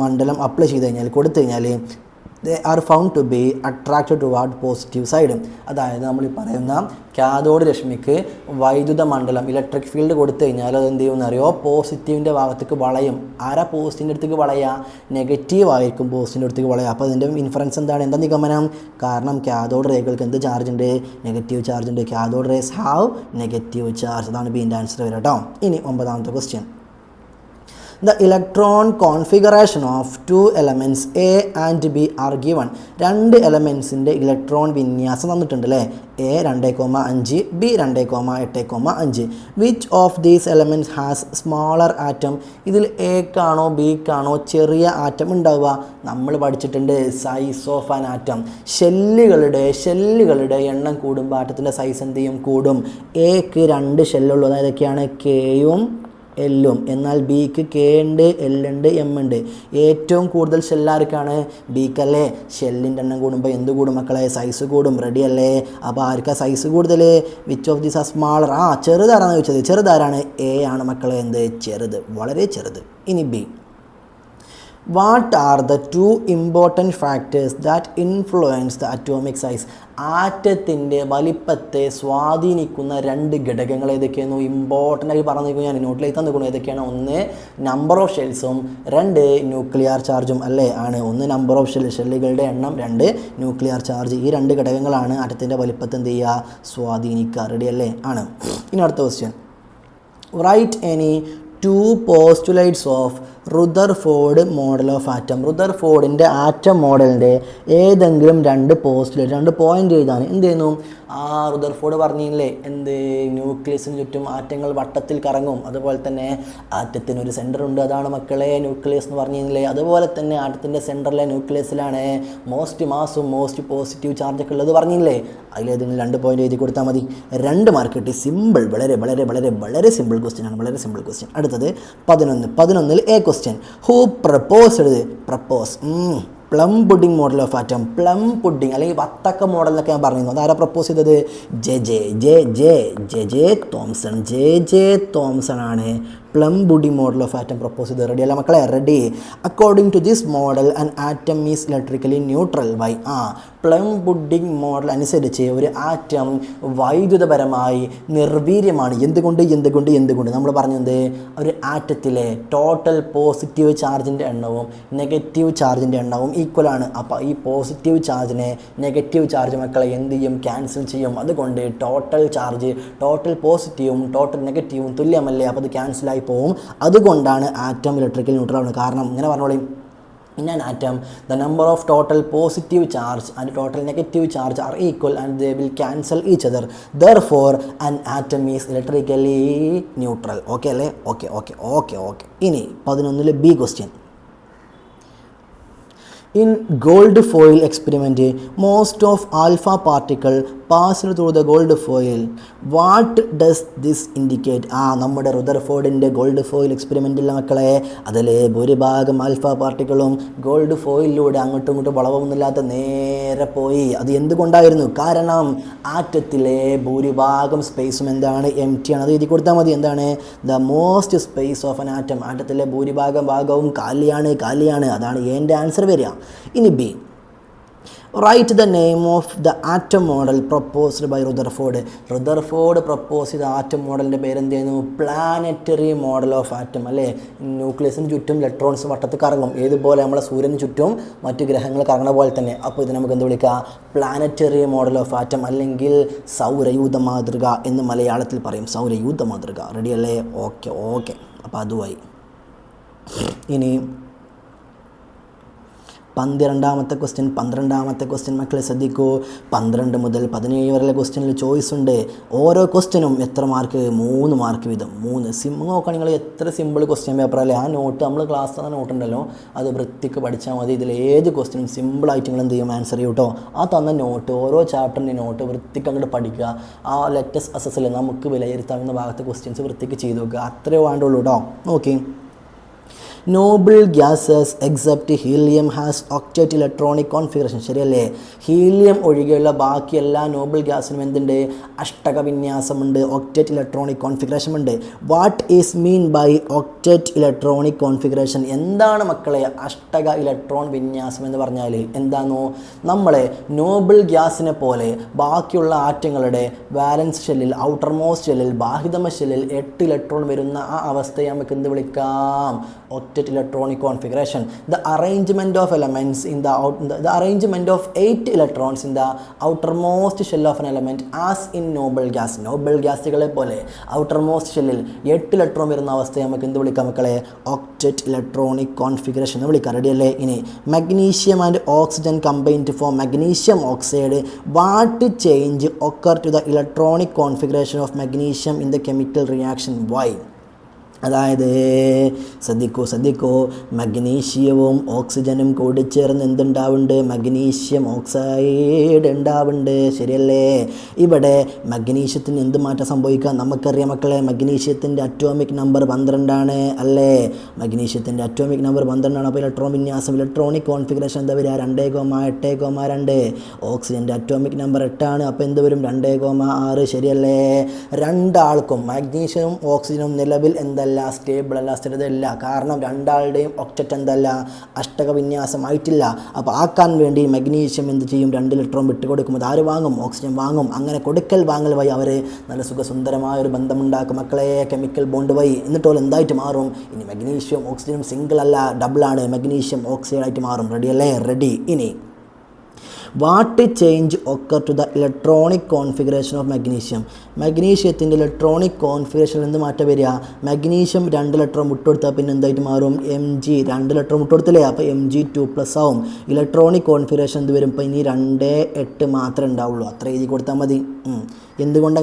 മണ്ഡലം അപ്ലൈ ചെയ്ത് കഴിഞ്ഞാൽ കൊടുത്തു കഴിഞ്ഞാൽ they are found to be attracted toward positive side. അതായത് നമ്മൾ ഈ പറയുന്ന കാഥോഡ് രശ്മിക്ക് വൈദ്യുത മണ്ഡലം ഇലക്ട്രിക് ഫീൽഡ് കൊടുത്തു കഴിഞ്ഞാൽ അത് എന്ത് ചെയ്യുമെന്ന് അറിയോ? പോസിറ്റീവിൻ്റെ ഭാഗത്തേക്ക് വളയും. ആരാ പോസിറ്റീവിൻ്റെ അടുത്തേക്ക് വളയുക? നെഗറ്റീവ് ആയിരിക്കും പോസിറ്റീവിൻ്റെ അടുത്തേക്ക് വളയുക. അപ്പോൾ അതിൻ്റെ ഇൻഫറൻസ് എന്താണ്? എന്താ നിഗമനം? കാരണം കാഥോഡ് റേകൾക്ക് എന്ത് ചാർജ് ഉണ്ട്? നെഗറ്റീവ് ചാർജ് ഉണ്ട്. Cathode rays have negative charge. അതാണ് ബീൻ്റെ ആൻസർ വരിക കേട്ടോ. ഇനി 9ാമത്തെ question. The electron configuration of two elements A and B are given. രണ്ട് എലമെൻസിൻ്റെ ഇലക്ട്രോൺ വിന്യാസം തന്നിട്ടുണ്ട് അല്ലേ? A 2,5 B 2,8,5. Which of these elements has smaller atom? ഇതിൽ എക്കാണോ ബിക്കാണോ ചെറിയ ആറ്റം ഉണ്ടാവുക? നമ്മൾ പഠിച്ചിട്ടുണ്ട് സൈസ് ഓഫ് ആൻ ആറ്റം. ഷെല്ലുകളുടെ എണ്ണം കൂടുമ്പോൾ ആറ്റത്തിൻ്റെ സൈസ് എന്ത് ചെയ്യും? കൂടും. എക്ക് 2 ഷെല്ലുള്ളൂ. അതായത് ഒക്കെയാണ് കെയും എല്ലും. എന്നാൽ ബിക്ക് കെ ഉണ്ട്, എല്ലുണ്ട്, എം ഉണ്ട്. ഏറ്റവും കൂടുതൽ ഷെല്ലാർക്കാണ്? ബിക്കല്ലേ? ഷെല്ലിൻ്റെ എണ്ണം കൂടുമ്പോൾ എന്ത് കൂടും മക്കളെ? സൈസ് കൂടും. റെഡി അല്ലേ? അപ്പോൾ ആർക്കാ സൈസ് കൂടുതൽ? Which of these are smaller? ചെറുതാരാണെന്ന് ചോദിച്ചത്. ചെറുതാരാണ്? എ ആണ് മക്കളെ. എന്ത്? ചെറുത്, വളരെ ചെറുത്. ഇനി B, what are the 2 important factors that influence the atomic size? ആറ്റത്തിൻ്റെ വലിപ്പത്തെ സ്വാധീനിക്കുന്ന 2 ഘടകങ്ങൾ ഏതൊക്കെയായിരുന്നു? ഇമ്പോർട്ടൻ്റ് ആയി പറഞ്ഞിരിക്കുന്നു. ഞാൻ നോട്ടിലേക്ക് തന്നിരിക്കുന്നു. ഏതൊക്കെയാണ്? 1 നമ്പർ ഓഫ് ഷെൽസും 2 ന്യൂക്ലിയർ ചാർജും അല്ലേ? ആണ്. 1 നമ്പർ ഓഫ് ഷെല്ലുകളുടെ എണ്ണം, 2 ന്യൂക്ലിയർ ചാർജ്. ഈ 2 ഘടകങ്ങളാണ് ആറ്റത്തിൻ്റെ വലിപ്പത്തെ എന്ത് ചെയ്യുക? സ്വാധീനിക്കുക. റെഡി അല്ലേ? ആണ്. ഇനി അടുത്ത question. Write any 2 postulates of Rutherford model of atom. റുദർഫോർഡിൻ്റെ ആറ്റം മോഡലിൻ്റെ ഏതെങ്കിലും 2 പോസ്റ്റുലേറ്റ്, 2 പോയിൻ്റ് എഴുതാൻ എന്ത് ചെയ്യുന്നു? റുദർഫോർഡ് പറഞ്ഞില്ലേ എന്ത്? ന്യൂക്ലിയസിന് ചുറ്റും ആറ്റങ്ങൾ വട്ടത്തിൽ കറങ്ങും. അതുപോലെ തന്നെ ആറ്റത്തിനൊരു സെൻറ്റർ ഉണ്ട്. അതാണ് മക്കളെ ന്യൂക്ലിയസ് എന്ന് പറഞ്ഞില്ലേ? അതുപോലെ തന്നെ ആറ്റത്തിൻ്റെ സെൻറ്ററിലെ ന്യൂക്ലിയസിലാണ് മോസ്റ്റ് മാസും മോസ്റ്റ് പോസിറ്റീവ് ചാർജൊക്കെ ഉള്ളത് പറഞ്ഞില്ലേ? അതിലേതെങ്കിലും 2 പോയിൻ്റ് എഴുതി കൊടുത്താൽ മതി. 2 മാർക്ക് കിട്ടി. സിമ്പിൾ, വളരെ വളരെ വളരെ വളരെ സിമ്പിൾ ക്വസ്റ്റ്യൻ ആണ്. വളരെ സിമ്പിൾ ക്വസ്റ്റ്യൻ. അടുത്തത് 11. A question. Who propose plum pudding model of atom. Plum pudding അല്ലെങ്കിൽ വത്തക്ക മോഡൽ എന്നൊക്കെ ഞാൻ പറഞ്ഞിരുന്നു. അതാരാ പ്രപ്പോസ് ചെയ്തത്? ജെ തോംസൺ ആണ് plum pudding model of atom propose ചെയ്തത്. റെഡി അല്ല മക്കളെ? Ready. According to this model an atom is electrically neutral. Why? Plum pudding model അനുസരിച്ച് ഒരു ആറ്റം വൈദ്യുതപരമായി നിർവീര്യമാണ്. എന്തുകൊണ്ട് നമ്മൾ പറഞ്ഞത് ഒരു ആറ്റത്തിലെ ടോട്ടൽ പോസിറ്റീവ് ചാർജിൻ്റെ എണ്ണവും നെഗറ്റീവ് ചാർജിൻ്റെ എണ്ണവും ഈക്വലാണ്. അപ്പോൾ ഈ പോസിറ്റീവ് ചാർജിനെ നെഗറ്റീവ് ചാർജ് മക്കളെ എന്ത് ചെയ്യും? ക്യാൻസൽ ചെയ്യും. അതുകൊണ്ട് ടോട്ടൽ ചാർജ്, ടോട്ടൽ പോസിറ്റീവും ടോട്ടൽ നെഗറ്റീവും തുല്യമല്ലേ? അപ്പോൾ അത് ക്യാൻസലായി പോവും. അതുകൊണ്ടാണ് ആറ്റം ഇലക്ട്രിക്കൽ ന്യൂട്രൽ ആണ്. കാരണം ഇങ്ങനെ പറഞ്ഞോളി. In an atom, the number of total positive charge and total negative charge are equal and they will cancel each other. Therefore, an atom is electrically neutral. Okay അല്ലേ? Okay. ഇനി 11 B question. In gold foil experiment, most of alpha particle passed through the gold foil. What does this indicate? നമ്മുടെ റുദർഫോർഡിൻ്റെ gold foil എക്സ്പെരിമെൻറ്റിലെ മക്കളെ അതിൽ ഭൂരിഭാഗം alpha പാർട്ടിക്കിളും gold ഫോയിലൂടെ അങ്ങോട്ടും ഇങ്ങോട്ടും വളവൊന്നുമില്ലാതെ നേരെ പോയി. അത് എന്തുകൊണ്ടായിരുന്നു? കാരണം ആറ്റത്തിലെ ഭൂരിഭാഗം സ്പേസും എന്താണ്? എം ടി ആണ്. അത് എഴുതി കൊടുത്താൽ മതി. എന്താണ്? The most space of an atom. ആറ്റത്തിലെ ഭൂരിഭാഗം ഭാഗവും കാലിയാണ്. അതാണ് എൻ്റെ ആൻസർ വരിക. ഇനി B, write the name of the atom model proposed by Rutherford propose ചെയ്ത ആറ്റം മോഡലിൻ്റെ പേരെന്തായിരുന്നു? പ്ലാനറ്ററി മോഡൽ ഓഫ് ആറ്റം അല്ലേ? ന്യൂക്ലിയസിന് ചുറ്റും ഇലക്ട്രോൺസ് വട്ടത്തിൽ കറങ്ങും. ഏതുപോലെ നമ്മളെ സൂര്യന് ചുറ്റും മറ്റു ഗ്രഹങ്ങൾ കറങ്ങുന്ന പോലെ തന്നെ. അപ്പോൾ ഇത് നമുക്ക് എന്ത് വിളിക്കാം? പ്ലാനറ്ററി മോഡൽ ഓഫ് ആറ്റം, അല്ലെങ്കിൽ സൗരയൂഥ മാതൃക എന്ന് മലയാളത്തിൽ പറയും. സൗരയൂഥ മാതൃക. റെഡി അല്ലേ? ഓക്കെ. അപ്പോൾ അതുമായി. ഇനി 12ാമത്തെ ക്വസ്റ്റ്യൻ മക്കളെ ശ്രദ്ധിക്കൂ. 12 മുതൽ 17 വരെയുള്ള ക്വസ്റ്റ്യനിൽ ചോയ്സ് ഉണ്ട്. ഓരോ ക്വസ്റ്റ്യനും എത്ര മാർക്ക്? 3 മാർക്ക് വീതം. 3 നോക്കുകയാണെങ്കിൽ എത്ര സിമ്പിൾ ക്വസ്റ്റ്യൻ പേപ്പറല്ലേ. ആ നോട്ട് നമ്മൾ ക്ലാസ് തന്ന നോട്ടുണ്ടല്ലോ, അത് വൃത്തിക്ക് പഠിച്ചാൽ മതി. ഇതിൽ ഏത് ക്വസ്റ്റ്യനും സിമ്പിളായിട്ട് നിങ്ങൾ എന്ത് ചെയ്യും? ആൻസർ ചെയ്യും കേട്ടോ. ആ തന്ന നോട്ട്, ഓരോ ചാപ്റ്ററിൻ്റെ നോട്ട് വൃത്തിക്ക് അങ്ങോട്ട് പഠിക്കുക. ആ ലേറ്റസ്റ്റ് അസസ്സിൽ നമുക്ക് വിലയിരുത്താവുന്ന ഭാഗത്തെ ക്വസ്റ്റ്യൻസ് വൃത്തിക്ക് ചെയ്ത് നോക്കുക. അത്രയോ വേണ്ടുള്ളൂ കേട്ടോ. നോക്കി, noble gases except helium has octet electronic configuration. ശരിയല്ലേ? ഹീലിയം ഒഴികെയുള്ള ബാക്കി എല്ലാ നോബിൾ ഗ്യാസിനും എന്തുണ്ട്? അഷ്ടക വിന്യാസമുണ്ട്, ഒക്ടേറ്റ് ഇലക്ട്രോണിക് കോൺഫിഗറേഷൻ ഉണ്ട്. What is mean by octet electronic configuration? എന്താണ് മക്കളെ അഷ്ടക ഇലക്ട്രോൺ വിന്യാസം എന്ന് പറഞ്ഞാൽ? എന്താണോ, നമ്മളെ നോബിൾ ഗ്യാസിനെ പോലെ ബാക്കിയുള്ള ആറ്റങ്ങളുടെ വാലൻസ് ഷെല്ലിൽ, ഔട്ടർ മോസ്റ്റ് ഷെല്ലിൽ, ബാഹിതമ ഷെല്ലിൽ 8 ഇലക്ട്രോൺ വരുന്ന ആ അവസ്ഥയെ നമുക്ക് എന്ത് വിളിക്കാം? octet electronic configuration. The arrangement of elements in the arrangement of 8 electrons in the outermost shell of an element as in noble gas. noble gasകളെ പോലെ outermost shellൽ 8 ഇലക്ട്രോൺ വരുന്ന അവസ്ഥയെ നമുക്ക് എന്ത് വിളിക്കാം മക്കളെ? octet electronic configuration എന്ന് വിളിക്കാം. റെഡിയല്ലേ? ഇനി magnesium and oxygen combined to form magnesium oxide. What change occur to the electronic configuration of magnesium in the chemical reaction? Why? അതായത് ശ്രദ്ധിക്കൂ, മഗ്നീഷ്യവും ഓക്സിജനും കൂടിച്ചേർന്ന് എന്തുണ്ടാവുന്നുണ്ട്? മഗ്നീഷ്യം ഓക്സൈഡ് ഉണ്ടാവുന്നുണ്ട്. ശരിയല്ലേ? ഇവിടെ മഗ്നീഷ്യത്തിന് എന്ത് മാറ്റം സംഭവിക്കാം? നമുക്കറിയാം മക്കളെ, മഗ്നീഷ്യത്തിൻ്റെ അറ്റോമിക് നമ്പർ 12 അല്ലേ? മഗ്നീഷ്യത്തിൻ്റെ അറ്റോമിക് നമ്പർ 12. അപ്പോൾ ഇലക്ട്രോൺ വിന്യാസം, ഇലക്ട്രോണിക് കോൺഫിഗറേഷൻ എന്താ വരിക? 2,8,2. ഓക്സിജൻ്റെ അറ്റോമിക് നമ്പർ 8. അപ്പോൾ എന്ത് വരും? 2,6. ശരിയല്ലേ? രണ്ടാൾക്കും മഗ്നീഷ്യവും ഓക്സിജനും നിലവിൽ എന്തല്ല? സ്റ്റേബിൾ അല്ല, സ്ഥിരതയില്ല. കാരണം രണ്ടാളുടെയും ഒക്ടറ്റ് എന്തല്ല? അഷ്ടക വിന്യാസമായിട്ടില്ല. അപ്പോൾ ആക്കാൻ വേണ്ടി മഗ്നീഷ്യം എന്ത് ചെയ്യും? 2 ഇലക്ട്രോൺ വിട്ട് കൊടുക്കും. അത് ആര് വാങ്ങും? ഓക്സിജൻ വാങ്ങും. അങ്ങനെ കൊടുക്കൽ വാങ്ങൽ വഴി അവർ നല്ല സുഖസുന്ദരമായൊരു ബന്ധമുണ്ടാക്കും മക്കളെ, കെമിക്കൽ ബോണ്ട് വഴി. എന്നിട്ടോ എന്തായിട്ട് മാറും? ഇനി മഗ്നീഷ്യവും ഓക്സിജനും സിംഗിൾ അല്ല, ഡബിളാണ്. മഗ്നീഷ്യം ഓക്സൈഡായിട്ട് മാറും. റെഡിയല്ലേ? റെഡി. ഇനി what change occur to the electronic configuration of magnesium? മഗ്നീഷ്യത്തിൻ്റെ ഇലക്ട്രോണിക് കോൺഫിഗറേഷനിൽ എന്ത് മാറ്റം വരിക? മഗ്നീഷ്യം 2 ഇലക്ട്രോൺ വിട്ടുകൊടുത്താൽ പിന്നെ എന്തായിട്ട് മാറും? Mg. 2 ഇലക്ട്രോൺ വിട്ടുകൊടുത്തില്ലേ? അപ്പോൾ Mg2+ ആവും. ഇലക്ട്രോണിക് കോൺഫിഗറേഷൻ എന്ത് വരും? ഇപ്പോൾ ഇനി 2,8 മാത്രമേ ഉണ്ടാവുള്ളൂ. അത്ര എഴുതി കൊടുത്താൽ മതി. എന്തുകൊണ്ട്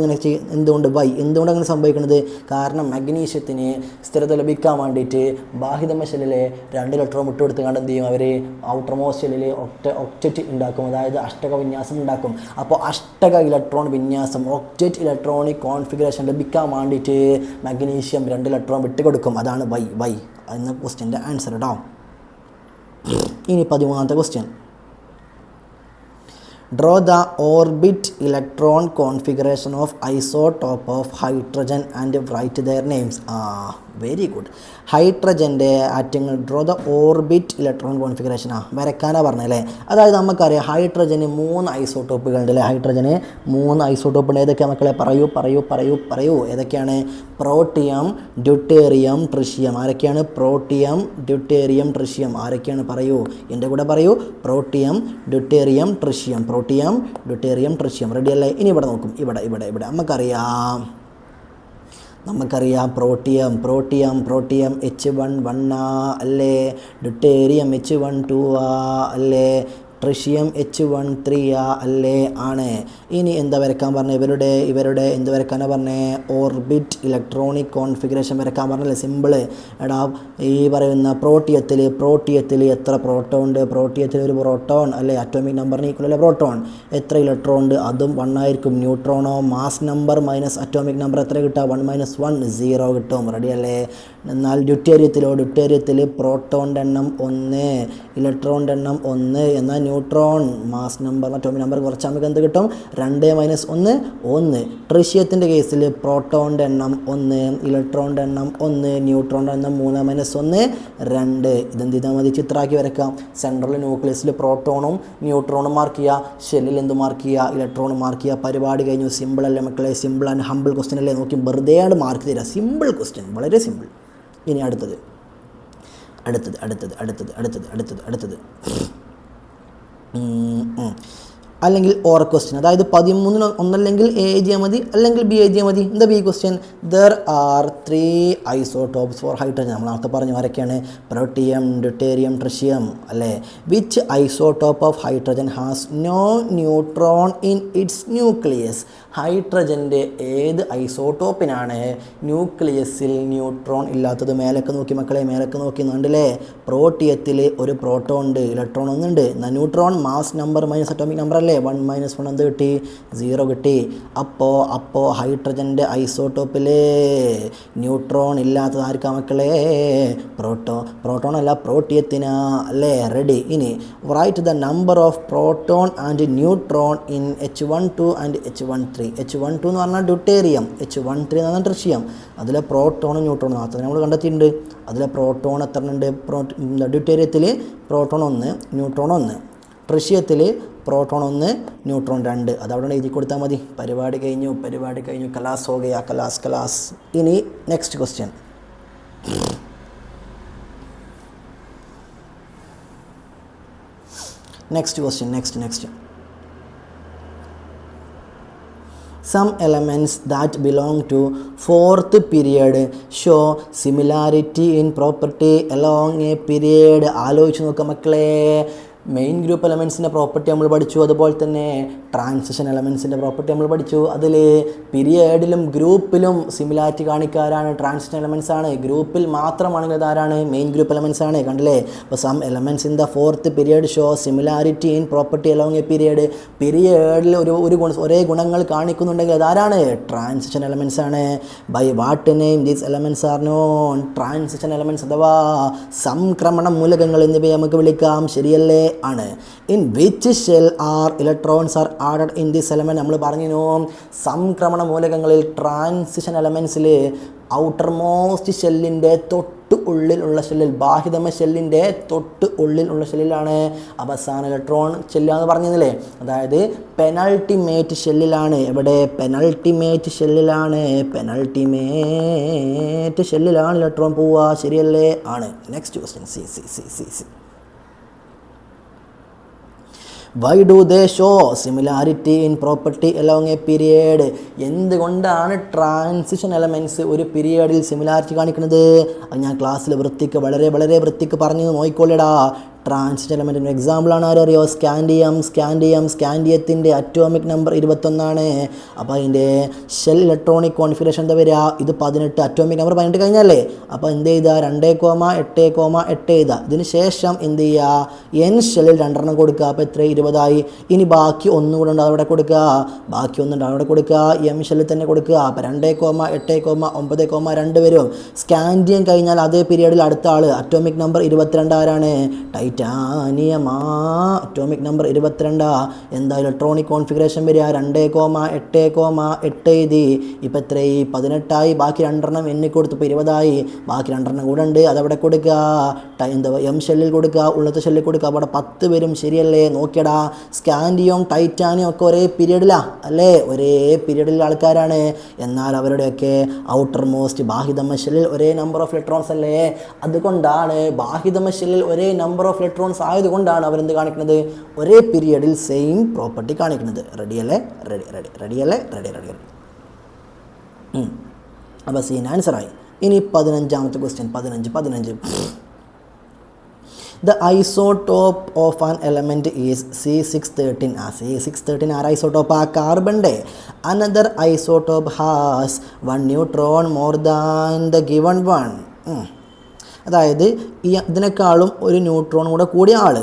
എന്തുകൊണ്ട് അങ്ങനെ സംഭവിക്കുന്നത്? കാരണം മഗ്നീഷ്യത്തിന് സ്ഥിരത ലഭിക്കാൻ വേണ്ടിയിട്ട് ബാഹിതമ ഷെല്ലിലെ 2 ഇലക്ട്രോൺ വിട്ടുകൊടുത്തുകൊണ്ട് എന്ത് ചെയ്യും? അവർ ഔട്ടർ മോസ്റ്റ് ഷെല്ലിൽ ഒക്ടറ്റ് ഉണ്ടാക്കും, അതായത് അഷ്ടക വിന്യാസം ഉണ്ടാക്കും. അപ്പോൾ അഷ്ടക ഇലക്ട്രോൺ വിന്യാസം, ഒക്ടറ്റ് ഇലക്ട്രോണിക് കോൺഫിഗറേഷൻ ലഭിക്കാൻ വേണ്ടിയിട്ട് മഗ്നീഷ്യം 2 ഇലക്ട്രോൺ വിട്ടുകൊടുക്കും. അതാണ് വൈ എന്ന ക്വസ്റ്റ്യൻ്റെ ആൻസർ കേട്ടോ. ഇനി 13ാമത്തെ question. Draw the orbit electron configuration of isotope of hydrogen and write their names. Very good. ഹൈഡ്രജൻ്റെ ആറ്റങ്ങൾ draw the orbit electron configuration വരയ്ക്കാനാണ് പറഞ്ഞല്ലേ. അതായത് നമുക്കറിയാം ഹൈഡ്രജന് 3 ഐസോട്ടോപ്പുകളുണ്ട് അല്ലേ? ഹൈഡ്രജന് 3 ഐസോട്ടോപ്പുണ്ട്. ഏതൊക്കെയാണ് മക്കളെ? പറയൂ. ഏതൊക്കെയാണ്? Protium, deuterium, tritium. ആരൊക്കെയാണ്? Protium, deuterium, tritium. ആരൊക്കെയാണ്? പറയൂ, എൻ്റെ കൂടെ പറയൂ. Protium, deuterium, tritium. Protium, deuterium, tritium. റെഡിയല്ലേ? ഇനി ഇവിടെ നോക്കും. ഇവിടെ നമുക്കറിയാം പ്രോട്ടിയം H1 1 അല്ലേ? ഡ്യൂട്ടേറിയം H1 2 അല്ലേ? ട്രിഷ്യം H1 3 അല്ലേ? ആണ്. ഇനി എന്താ വരയ്ക്കാൻ പറഞ്ഞത്? ഇവരുടെ എന്ത് വരയ്ക്കാനാണ് പറഞ്ഞത്? ഓർബിറ്റ് ഇലക്ട്രോണിക് കോൺഫിഗറേഷൻ വരയ്ക്കാൻ പറഞ്ഞല്ലേ? സിമ്പിള്. എടാ, ഈ പറയുന്ന പ്രോട്ടിയത്തിൽ എത്ര പ്രോട്ടോൺ ഉണ്ട്? പ്രോട്ടിയത്തിൽ ഒരു പ്രോട്ടോൺ അല്ലേ? അറ്റോമിക് നമ്പറിന് ഈക്വൽ അല്ലേ പ്രോട്ടോൺ? എത്ര ഇലക്ട്രോൺ ഉണ്ട്? അതും 1 ആയിരിക്കും. ന്യൂട്രോണോ? Mass number minus atomic number എത്ര കിട്ടുക? 1 - 1 0 കിട്ടും. റെഡിയല്ലേ? എന്നാൽ ഡ്യൂട്ടേറിയത്തിൽ പ്രോട്ടോണിൻ്റെ എണ്ണം 1, ഇലക്ട്രോണിൻ്റെ എണ്ണം 1. എന്നാൽ neutron mass number atomic number കുറച്ച് നമുക്ക് എന്ത് കിട്ടും? 2 - 1 1. ട്രിഷ്യത്തിൻ്റെ കേസിൽ പ്രോട്ടോണിൻ്റെ എണ്ണം 1, ഇലക്ട്രോണിൻ്റെ എണ്ണം 1, ന്യൂട്രോണിൻ്റെ എണ്ണം 3 - 1 2. ഇതെന്ത് ചെയ്താൽ മതി? ചിത്രമാക്കി വരയ്ക്കാം. സെൻട്രൽ ന്യൂക്ലിയസിൽ പ്രോട്ടോണും ന്യൂട്രോണും മാർക്ക് ചെയ്യുക, ഷെല്ലിൽ എന്ത് മാർക്ക് ചെയ്യുക? ഇലക്ട്രോണും മാർക്ക് ചെയ്യുക. പരിപാടി കഴിഞ്ഞു. സിമ്പിൾ അല്ലേ മക്കളെ? സിമ്പിൾ ആൻഡ് ഹമ്പിൾ ക്വസ്റ്റ്യൻ അല്ലേ? നോക്കി വെറുതെ മാർക്ക് തരിക. സിമ്പിൾ ക്വസ്റ്റ്യൻ, വളരെ സിമ്പിൾ. ഇനി അടുത്തത് അല്ലെങ്കിൽ ഓർ ക്വസ്റ്റ്യൻ, അതായത് 13 ഒന്നല്ലെങ്കിൽ എ എഴുതിയാൽ മതി അല്ലെങ്കിൽ ബി എഴുതിയാൽ മതി. എന്താ B question? There are 3 isotopes for hydrogen. നമ്മൾ നേരത്തെ പറഞ്ഞു ആരൊക്കെയാണ്? പ്രോട്ടിയം, ഡ്യൂട്ടേറിയം, ട്രിഷ്യം അല്ലേ. Which isotope of hydrogen has no neutron in its nucleus? ഹൈഡ്രജൻ്റെ ഏത് ഐസോടോപ്പിനാണ് ന്യൂക്ലിയസിൽ ന്യൂട്രോൺ ഇല്ലാത്തത്? മേലൊക്കെ നോക്കി മക്കളെ, മേലൊക്കെ നോക്കി കണ്ടില്ലേ? പ്രോട്ടിയത്തിൽ ഒരു പ്രോട്ടോൺ ഉണ്ട്, ഇലക്ട്രോൺ ഒന്നുണ്ട്. Neutron mass number minus atomic number അല്ലേ. 1 - 1 എന്ത് കിട്ടി? 0 കിട്ടി. അപ്പോൾ ഹൈഡ്രജൻ്റെ ഐസോടോപ്പിൽ ന്യൂട്രോൺ ഇല്ലാത്തത് ആർക്കാ മക്കളെ? പ്രോട്ടോൺ അല്ല, പ്രോട്ടിയത്തിനാ അല്ലേ. റെഡി. ഇനി write the number of proton and neutron in H12 and H13. H12 എന്ന് പറഞ്ഞാൽ ഡ്യൂട്ടേറിയം, H13 എന്ന് പറഞ്ഞാൽ ട്രിഷ്യം. അതിലെ പ്രോട്ടോണും ന്യൂട്രോണും അത് നമ്മൾ കണ്ടെത്തിയിട്ടുണ്ട്. അതിലെ പ്രോട്ടോൺ എത്ര ഉണ്ട്? ഡ്യൂട്ടേറിയത്തിൽ പ്രോട്ടോൺ 1, ന്യൂട്രോൺ 1. ട്രിഷ്യത്തിൽ പ്രോട്ടോൺ 1, ന്യൂട്രോൺ 2. അതവിടെ എഴുതി കൊടുത്താൽ മതി. പരിപാടി കഴിഞ്ഞു. കലാസ് ഹോ ഗയാ, കലാസ്. ഇനി next question. Next. Some elements that belong to 4th period show similarity in property along a period. ആലോചിച്ച് നോക്കാം മക്കളെ. മെയിൻ ഗ്രൂപ്പ് എലമെൻസിൻ്റെ പ്രോപ്പർട്ടി നമ്മൾ പഠിച്ചു. അതുപോലെ തന്നെ ട്രാൻസിഷൻ എലമെൻസിൻ്റെ പ്രോപ്പർട്ടി നമ്മൾ പഠിച്ചു. അതിൽ പീരിയഡിലും ഗ്രൂപ്പിലും സിമിലാരിറ്റി കാണിക്കാരാണ് ട്രാൻസിഷൻ എലമെൻസ് ആണ്. ഗ്രൂപ്പിൽ മാത്രമാണെങ്കിൽ അതാരാണ്? മെയിൻ ഗ്രൂപ്പ് എലമെൻസ് ആണ്. കണ്ടില്ലേ? അപ്പോൾ some elements in the 4th period show similarity in property along a period. പീരിയഡിൽ ഒരേ ഗുണങ്ങൾ കാണിക്കുന്നുണ്ടെങ്കിൽ അതാരാണ്? ട്രാൻസിഷൻ എലമെൻസ് ആണ്. By what name these elements are known? Transition elements അഥവാ സംക്രമണ മൂലകങ്ങൾ എന്നിവയെ നമുക്ക് വിളിക്കാം. ശരിയല്ലേ? ആണ്. In which shell are electrons are added in this element? നമ്മൾ പറഞ്ഞു സംക്രമണ മൂലകങ്ങളിൽ ട്രാൻസിഷൻ എലമെൻസിൽ ഔട്ടർ മോസ്റ്റ് ഷെല്ലിൻ്റെ തൊട്ട് ഉള്ളിലുള്ള ഷെല്ലിൽ, ബാഹ്യതമ ഷെല്ലിൻ്റെ തൊട്ട് ഉള്ളിലുള്ള ഷെല്ലിലാണ് അവസാന ഇലക്ട്രോൺ ചെല്ലുക എന്ന് പറഞ്ഞില്ലേ. അതായത് പെനൾട്ടിമേറ്റ് ഷെല്ലിലാണ്. എവിടെ? പെനൾട്ടിമേറ്റ് ഷെല്ലിലാണ് ഇലക്ട്രോൺ പോവുക. ശരിയല്ലേ? ആണ്. Next question. C. Why do they show similarity in property along a period? എന്തുകൊണ്ടാണ് ട്രാൻസിഷൻ എലമെൻറ്റ്സ് ഒരു പീരിയഡിൽ സിമിലാരിറ്റി കാണിക്കുന്നത്? അത് ഞാൻ ക്ലാസ്സിൽ വളരെ വൃത്തിക്ക് പറഞ്ഞു നോക്കിക്കൊള്ളടാ. ട്രാൻസിഷൻ എലമെൻറ്റിൻ്റെ എക്സാമ്പിളാണ് ആരറിയോ? സ്കാൻഡിയത്തിൻ്റെ അറ്റോമിക് നമ്പർ 21. അപ്പോൾ അതിൻ്റെ ഷെൽ ഇലക്ട്രോണിക് കോൺഫിഗറേഷൻ എന്താ വരിക? ഇത് 18. അറ്റോമിക് നമ്പർ 18 കഴിഞ്ഞല്ലേ? അപ്പോൾ എന്ത് ചെയ്താൽ 2,8,8 എഴുതുക. ഇതിന് ശേഷം എന്ത് ചെയ്യുക? എൻ ഷെല്ലിൽ 2 കൊടുക്കുക. അപ്പോൾ എത്ര? 20 ഇനി ബാക്കി 1 കൂടെ ഉണ്ട്, അവിടെ കൊടുക്കുക. ബാക്കി 1 ഉണ്ട്, അവിടെ കൊടുക്കുക. എം ഷെല്ലിൽ തന്നെ കൊടുക്കുക. അപ്പോൾ 2,8,9,2 വരും. സ്കാൻഡിയം കഴിഞ്ഞാൽ അതേ പീരിയഡിൽ അടുത്ത ആൾ അറ്റോമിക് നമ്പർ 22 ആരാണ്? ടൈറ്റാനിയമാ. Atomic number 22. എന്താ ഇലക്ട്രോണിക് കോൺഫിഗറേഷൻ വരിക? 2,8,8 എഴുതി. ഇപ്പം എത്രയായി? 18. ബാക്കി 2 എണ്ണി കൊടുത്തപ്പോൾ 20. ബാക്കി 2 കൂടെ ഉണ്ട്, അതവിടെ കൊടുക്കുക. എന്താ എം ഷെല്ലിൽ കൊടുക്കുക, ഉള്ളത്തെ ഷെല്ലിൽ കൊടുക്കുക. അവിടെ 10 വരും. ശരിയല്ലേ? നോക്കിയടാ, സ്കാൻഡിയം ടൈറ്റാനിയം ഒക്കെ ഒരേ പീരിയഡിലാണ് അല്ലേ? ഒരേ പീരിയഡിൽ ആൾക്കാരാണ്. എന്നാൽ അവരുടെയൊക്കെ ഔട്ടർ മോസ്റ്റ് ബാഹ്യതമ ഷെല്ലിൽ ഒരേ നമ്പർ ഓഫ് ഇലക്ട്രോൺസ് അല്ലേ? അതുകൊണ്ടാണ് ബാഹ്യതമ ഷെല്ലിൽ ഒരേ നമ്പർ ഓഫ് ഇലക്ട്രോൺസ് ആയതുകൊണ്ടാണ് അവരെന്ത് കാണിക്കുന്നത്? ഒരേ പീരിയഡിൽ സെയിം പ്രോപ്പർട്ടി കാണിക്കുന്നത്. റെഡിയല്ലേ? റെഡി. അപ്പോൾ സീൻ ആൻസറായി. ഇനി 15ാമത്തെ question. 15. The isotope of an element is C613. C613 ആർ ഐസോട്ടോപ്പ്? ആ കാർബണിൻ്റെ. Another isotope has 1 neutron more than the given one. അതായത് ഇതിനേക്കാളും ഒരു ന്യൂട്രോൺ കൂടെ കൂടിയ ആൾ.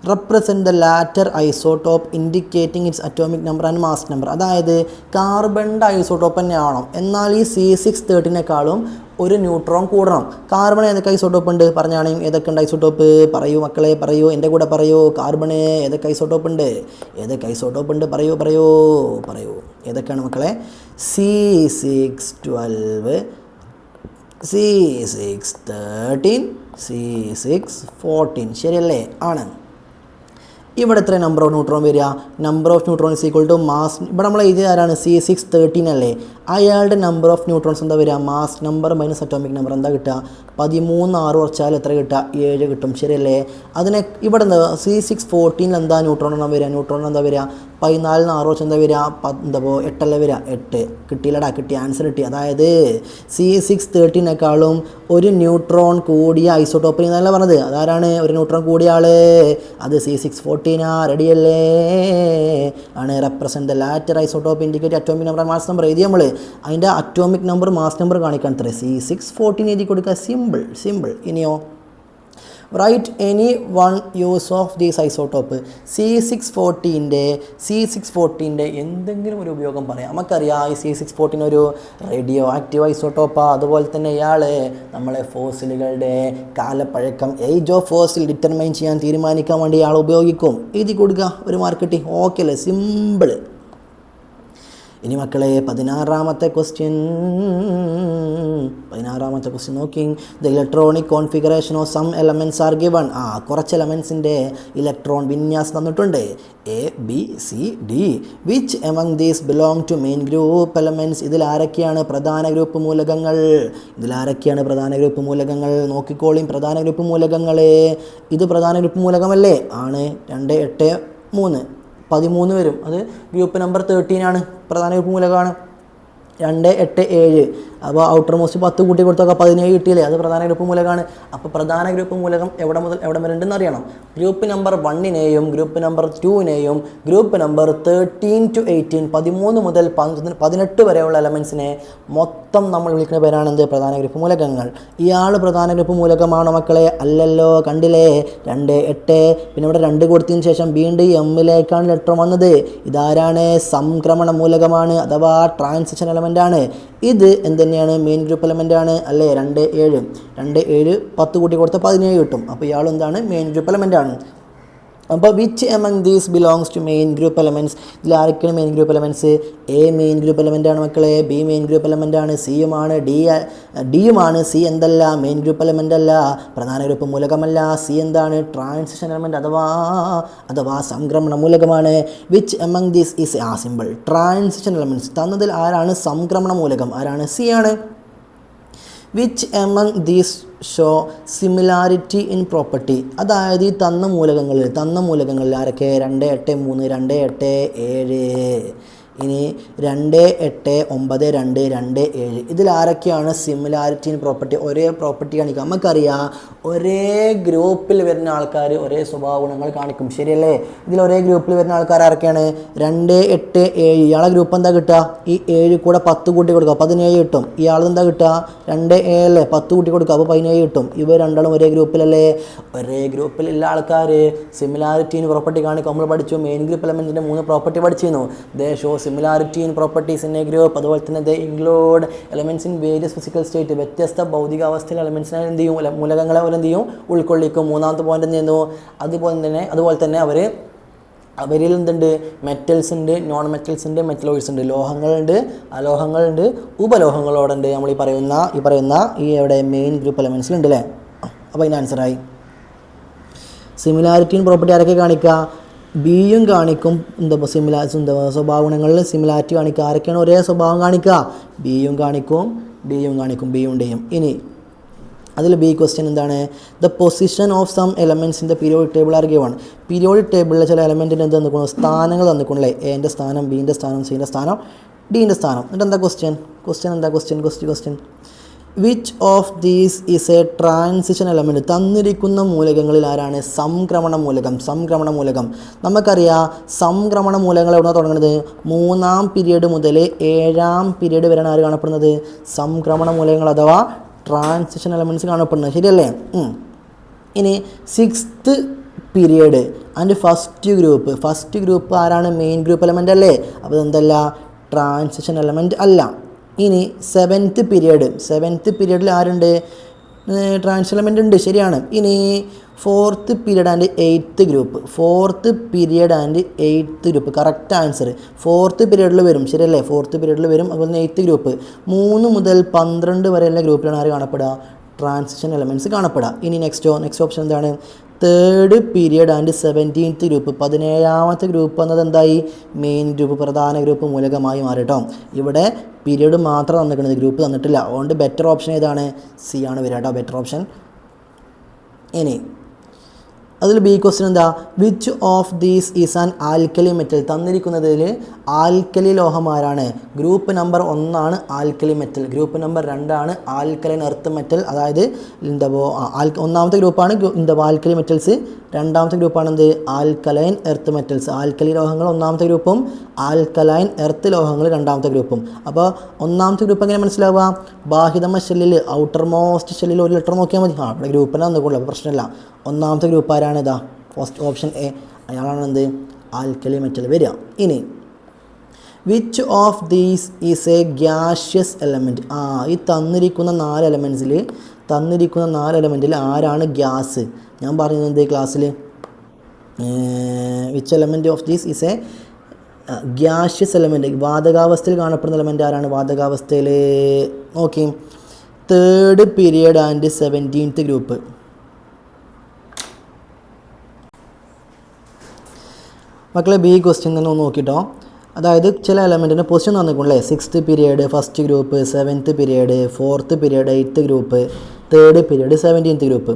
represent the latter isotope indicating its atomic number and mass number. അതായത് കാർബണിൻ്റെ isotope തന്നെ ആവണം, എന്നാൽ ഈ C613 ഒരു ന്യൂട്രോൺ കൂടണം. കാർബൺ ഏതൊക്കെ ഐസോട്ടോപ്പ് ഉണ്ട് പറഞ്ഞാണ്? ഏതൊക്കെ ഉണ്ട് ഐസോട്ടോപ്പ്? പറയൂ മക്കളെ, പറയൂ, എൻ്റെ കൂടെ പറയൂ. കാർബണ് ഏതൊക്കെ ഐസോട്ടോപ്പ് ഉണ്ട്? പറയൂ. ഏതൊക്കെയാണ് മക്കളെ? C612, C613, C614. ശരിയല്ലേ? ആണ്. ഇവിടെ എത്ര നമ്പർ ഓഫ് ന്യൂട്രോൺ വരിക? Number of neutron is equal to mass. ഇവിടെ നമ്മൾ എഴുതിയ ആരാണ്? C613 അല്ലേ? അയാളുടെ നമ്പർ ഓഫ് ന്യൂട്രോൺസ് എന്താ വരിക? Mass number minus atomic number എന്താ കിട്ടുക? 13 6 കുറച്ചാൽ എത്ര കിട്ടുക? 7 കിട്ടും. ശരിയല്ലേ? അതിനെ ഇവിടെ എന്താ C614 എന്താ ന്യൂട്രോൺ എണ്ണം വരിക? ന്യൂട്രോൺ എന്താ വരിക? 14 6 കുറച്ച് എന്താ വരിക? എന്താ 8 അല്ലേ വരിക? 8 കിട്ടിയില്ലടാ, കിട്ടി, ആൻസർ കിട്ടി. അതായത് C613 ഒരു ന്യൂട്രോൺ കൂടിയ ഐസോട്ടോപ്പിൽ എന്നല്ല പറഞ്ഞത്. അതാരാണ് ഒരു ന്യൂട്രോൺ കൂടിയ ആൾ? അത് C614. റെഡിയല്ലേ? ആണ് represent the latter isotope indicate atomic number mass number എഴുതി നമ്മൾ. അതിൻ്റെ അറ്റോമിക് നമ്പർ മാസ് നമ്പർ കാണിക്കാൻ അത്ര C614 എഴുതി കൊടുക്കുക. സിമ്പിൾ. ഇനിയോ write any one use of these isotope. C614 എന്തെങ്കിലും ഒരു ഉപയോഗം പറയാം. നമുക്കറിയാം ഈ C614 ഒരു റേഡിയോ ആക്റ്റീവ് ഐസോട്ടോപ്പാണ്. അതുപോലെ തന്നെ ഇയാൾ നമ്മളെ ഫോസിലുകളുടെ കാലപ്പഴക്കം, ഏജ് ഓഫ് ഫോസിൽ ഡിറ്റർമൈൻ ചെയ്യാൻ തീരുമാനിക്കാൻ വേണ്ടി ഇയാൾ ഉപയോഗിക്കും. എഴുതി കൊടുക്കുക, ഒരു മാർക്ക് കിട്ടി. ഓക്കെ അല്ലേ? സിമ്പിൾ. ഇനി മക്കളെ 16ാമത്തെ ക്വസ്റ്റ്യൻ നോക്കി. The electronic configuration of some elements are given. കുറച്ച് എലമെൻസിൻ്റെ ഇലക്ട്രോൺ വിന്യാസം തന്നിട്ടുണ്ട്. ABCD. Which among these belong to main group elements. ഇതിലാരൊക്കെയാണ് പ്രധാന ഗ്രൂപ്പ് മൂലകങ്ങൾ? നോക്കിക്കോളിയും പ്രധാന ഗ്രൂപ്പ് മൂലകങ്ങൾ. ഇത് പ്രധാന ഗ്രൂപ്പ് മൂലകമല്ലേ? ആണ്. 2 8 3 13 വരും. അത് ഗ്രൂപ്പ് നമ്പർ 13 ആണ്. പ്രധാന ഗ്രൂപ്പ് മൂലകമാണ്. 2 8 7. അപ്പോൾ ഔട്ടർ മോസ്റ്റ് 10 കൂട്ടി കൊടുത്തൊക്കെ 17 കിട്ടിയില്ലേ? അത് പ്രധാന ഗ്രൂപ്പ് മൂലകമാണ്. അപ്പോൾ പ്രധാന ഗ്രൂപ്പ് മൂലകം എവിടെ മുതൽ എവിടെ വരെ ഉണ്ടെന്ന് അറിയണം. ഗ്രൂപ്പ് നമ്പർ 1നെയും ഗ്രൂപ്പ് നമ്പർ 2നെയും ഗ്രൂപ്പ് നമ്പർ 13 to 18 13 മുതൽ 18 വരെയുള്ള എലമെൻസിനെ മൊത്തം നമ്മൾ വിളിക്കുന്ന പേരാണ് എന്ത്? പ്രധാന ഗ്രൂപ്പ് മൂലകങ്ങൾ. ഇയാൾ പ്രധാന ഗ്രൂപ്പ് മൂലകമാണോ മക്കളെ? അല്ലല്ലോ. കണ്ടില്ലേ? 2 8. പിന്നെ ഇവിടെ 2 കൊടുത്തതിന് ശേഷം വീണ്ടും എമ്മിലേക്കാണ് ലെറ്റർ വന്നത്. ഇതാരാണ്? സംക്രമണ മൂലകമാണ്, അഥവാ ട്രാൻസിഷൻ എലമെൻ്റ് ആണ്. ഇത് എന്തുതന്നെയാണ്? മെയിൻ ഗ്രൂപ്പ് എലമെൻ്റ് ആണ് അല്ലേ? 2 7 10 കൂട്ടി കൊടുത്താൽ 17 കിട്ടും. അപ്പോൾ ഇയാൾ എന്താണ്? മെയിൻ ഗ്രൂപ്പ് എലമെൻ്റ് ആണ്. അപ്പോൾ which among these belongs to main group elements. ഇതിൽ ആരൊക്കെയാണ് main group elements? A main group element ആണ് മക്കളെ. ബി മെയിൻ ഗ്രൂപ്പ് എലമെൻ്റ് ആണ്. സിയുമാണ്. ഡിയുമാണ്. സി എന്തല്ല? മെയിൻ ഗ്രൂപ്പ് എലമെൻ്റ് അല്ല, പ്രധാന ഗ്രൂപ്പ് മൂലകമല്ല. സി എന്താണ്? ട്രാൻസിഷൻ എലമെൻ്റ് അഥവാ സംക്രമണ മൂലകമാണ്. Which among these is simple. Transition elements തന്നതിൽ ആരാണ് സംക്രമണ മൂലകം? ആരാണ്? സി ആണ്. Which among these show similarity in property. അതായത് ഈ തന്ന മൂലകങ്ങളിൽ ആരൊക്കെ? 2 8 3 2 8 7. ഇനി 2 8 9 2 2 7. ഇതിലാരൊക്കെയാണ് സിമിലാരിറ്റി ഇൻ പ്രോപ്പർട്ടി? ഒരേ പ്രോപ്പർട്ടി കാണിക്കുക. നമുക്കറിയാം ഒരേ ഗ്രൂപ്പിൽ വരുന്ന ആൾക്കാർ ഒരേ സ്വഭാവ ഗുണങ്ങൾ കാണിക്കും. ശരിയല്ലേ? ഇതിൽ ഒരേ ഗ്രൂപ്പിൽ വരുന്ന ആൾക്കാർ ആരൊക്കെയാണ്? 2 8 7. ഇയാളെ ഗ്രൂപ്പ് എന്താ കിട്ടുക? ഈ 7 കൂടെ 10 കൂട്ടി കൊടുക്കുക, 17 കിട്ടും. ഇയാളെന്താ കിട്ടുക? 2 7 10 കൂട്ടി കൊടുക്കുക, അപ്പോൾ 17 കിട്ടും. ഇവർ രണ്ടാളും ഒരേ ഗ്രൂപ്പിലല്ലേ? ഒരേ ഗ്രൂപ്പിലുള്ള ആൾക്കാർ സിമിലാരിറ്റി ഇൻ പ്രോപ്പർട്ടി കാണിക്കും. നമ്മൾ പഠിച്ചു മെയിൻ ഗ്രൂപ്പ് എലമെൻറ്റിൻ്റെ 3 പ്രോപ്പർട്ടി പഠിച്ചിരുന്നു. They show similarity in properties in a group. അതുപോലെ തന്നെ they include elements in various physical state. വ്യത്യസ്ത ഭൗതികാവസ്ഥയിലെ എലമെൻറ്റ്സിനെ എന്ത് ചെയ്യും? മൂലകങ്ങളെ എന്ത് ചെയ്യും? ഉൾക്കൊള്ളിക്കും. 3ാമത്തെ പോയിന്റ് എന്ത് ചെയ്യുന്നു? അതുപോലെ തന്നെ അവരിൽ എന്തുണ്ട്? മെറ്റൽസ് ഉണ്ട്, നോൺ മെറ്റൽസ് ഉണ്ട്, മെറ്റലോയിഡ്സ് ഉണ്ട്. ലോഹങ്ങളുണ്ട്, അലോഹങ്ങളുണ്ട്, ഉപലോഹങ്ങളോടുണ്ട്. നമ്മൾ ഈ പറയുന്ന എവിടെ? മെയിൻ ഗ്രൂപ്പ് എലമെൻറ്റ്സിലുണ്ട് അല്ലേ? അപ്പോൾ അതിൻ്റെ ആൻസറായി. സിമിലാരിറ്റി ഇൻ പ്രോപ്പർട്ടി ആരൊക്കെ കാണിക്കുക? ബിയും കാണിക്കും. സ്വഭാവ ഗുണങ്ങളിൽ സിമിലാരിറ്റി കാണിക്കുക. ആരൊക്കെയാണ് ഒരേ സ്വഭാവം കാണിക്കുക? ബിയും കാണിക്കും, ഡിയും കാണിക്കും. ബിയും ഡിയും. ഇനി അതിൽ ബി ക്വസ്റ്റ്യൻ എന്താണ്? The position of some elements in the periodic table are given. Periodic ടേബിളിലെ ചില എലമെൻറ്റിന് എന്ത് തന്നിക്കണം? സ്ഥാനങ്ങൾ തന്നിക്കണല്ലേ? എൻ്റെ സ്ഥാനം, ബീൻ്റെ സ്ഥാനം, സീൻ്റെ സ്ഥാനം, ഡീൻ്റെ സ്ഥാനം. എന്നിട്ട് എന്താ question which of these is A transition element. തന്നിരിക്കുന്ന മൂലകങ്ങളിൽ ആരാണ് സംക്രമണ മൂലകം? നമുക്കറിയാം സംക്രമണ മൂലകങ്ങൾ എവിടെയാണ് തുടങ്ങുന്നത്? 3ാം പീരീഡ് മുതൽ 7ാം പീരീഡ് വരെയാണ് ആര് കാണപ്പെടുന്നത്? സംക്രമണ മൂലകങ്ങൾ അഥവാ ട്രാൻസിഷൻ എലമെൻറ്റ്സ് കാണപ്പെടുന്നത്. ശരിയല്ലേ? ഇനി 6th period and first group ആരാണ്? മെയിൻ ഗ്രൂപ്പ് എലമെൻ്റ് അല്ലേ? അപ്പോൾ എന്തല്ല? ട്രാൻസിഷൻ എലമെൻറ്റ് അല്ല. ഇനി 7th പീരീഡിൽ ആരുണ്ട്? ട്രാൻസിഷൻ എലമെൻ്റ് ഉണ്ട്. ശരിയാണ്. ഇനി 4th period and 8th group. Correct answer 4th പീരീഡിൽ വരും. ശരിയല്ലേ? 4th പീരീഡിൽ വരും. അതുപോലെ തന്നെ 8th ഗ്രൂപ്പ്. 3 മുതൽ 12 വരെയുള്ള ഗ്രൂപ്പിലാണ് ആര് കാണപ്പെടുക? ട്രാൻസിഷൻ എലമെൻറ്റ്സ് കാണപ്പെടുക. ഇനി നെക്സ്റ്റ് ഓപ്ഷൻ എന്താണ്? Third period and 17th group. 17ാമത്തെ ഗ്രൂപ്പ് എന്നത് എന്തായി? മെയിൻ ഗ്രൂപ്പ്, പ്രധാന ഗ്രൂപ്പ് മൂലകമായി മാറി കേട്ടോ. ഇവിടെ പീരിയഡ് മാത്രം തന്നിട്ടുണ്ട്, ഗ്രൂപ്പ് തന്നിട്ടില്ല. അതുകൊണ്ട് ബെറ്റർ ഓപ്ഷൻ ഏതാണ്? സി ആണ് വരിക കേട്ടോ, ബെറ്റർ ഓപ്ഷൻ. ഇനി അതിൽ ബി ക്വസ്റ്റ്യൻ എന്താ? Which of these is an alkali metal. തന്നിരിക്കുന്നതിൽ ആൽക്കലി ലോഹമാരാണ്? Group number 1 alkali metal, group number 2 alkaline earth metal. അതായത് ഒന്നാമത്തെ ഗ്രൂപ്പാണ് ആൽക്കലി മെറ്റൽസ്, രണ്ടാമത്തെ ഗ്രൂപ്പാണ് എന്ത്? Alkaline earth metals. ആൽക്കലി ലോഹങ്ങൾ ഒന്നാമത്തെ ഗ്രൂപ്പും ആൽക്കലൈൻ എർത്ത് ലോഹങ്ങൾ രണ്ടാമത്തെ ഗ്രൂപ്പും. അപ്പോൾ ഒന്നാമത്തെ ഗ്രൂപ്പ് എങ്ങനെ മനസ്സിലാവുക? ബാഹ്യതമ ഷെല്ലിൽ, ഔട്ടർ മോസ്റ്റ് ഷെല്ലിൽ ഒരു ലെറ്റർ നോക്കിയാൽ മതി. ഇവിടെ ഗ്രൂപ്പിനെ വന്നുകൊള്ളു, അപ്പോൾ പ്രശ്നമില്ല. ഒന്നാമത്തെ ഗ്രൂപ്പ് ആരാണ്? ഇതാ ഫസ്റ്റ് ഓപ്ഷൻ എ, അയാളാണ് എന്ത്? ആൽക്കലി മെറ്റൽ വരിക. ഇനി which of these is a gaseous element. ഈ തന്നിരിക്കുന്ന 4 എലമെൻറ്റിൽ ആരാണ് ഗ്യാസ്? ഞാൻ പറയുന്നത് ക്ലാസ്സിൽ which element of these is a gaseous element. വാതകാവസ്ഥയിൽ കാണപ്പെടുന്ന എലമെൻറ്റ് ആരാണ്? വാതകാവസ്ഥയിൽ നോക്കി, third period and 17th group. മക്കളെ ബി ക്വസ്റ്റ്യൻ തന്നെ ഒന്ന് നോക്കിട്ടോ. അതായത് ചില എലമെൻറ്റിൻ്റെ പൊസിഷൻ തന്നിട്ടുണ്ടല്ലേ? 6th period first group, 7th period 4th period 8th group, 3rd period 17th group.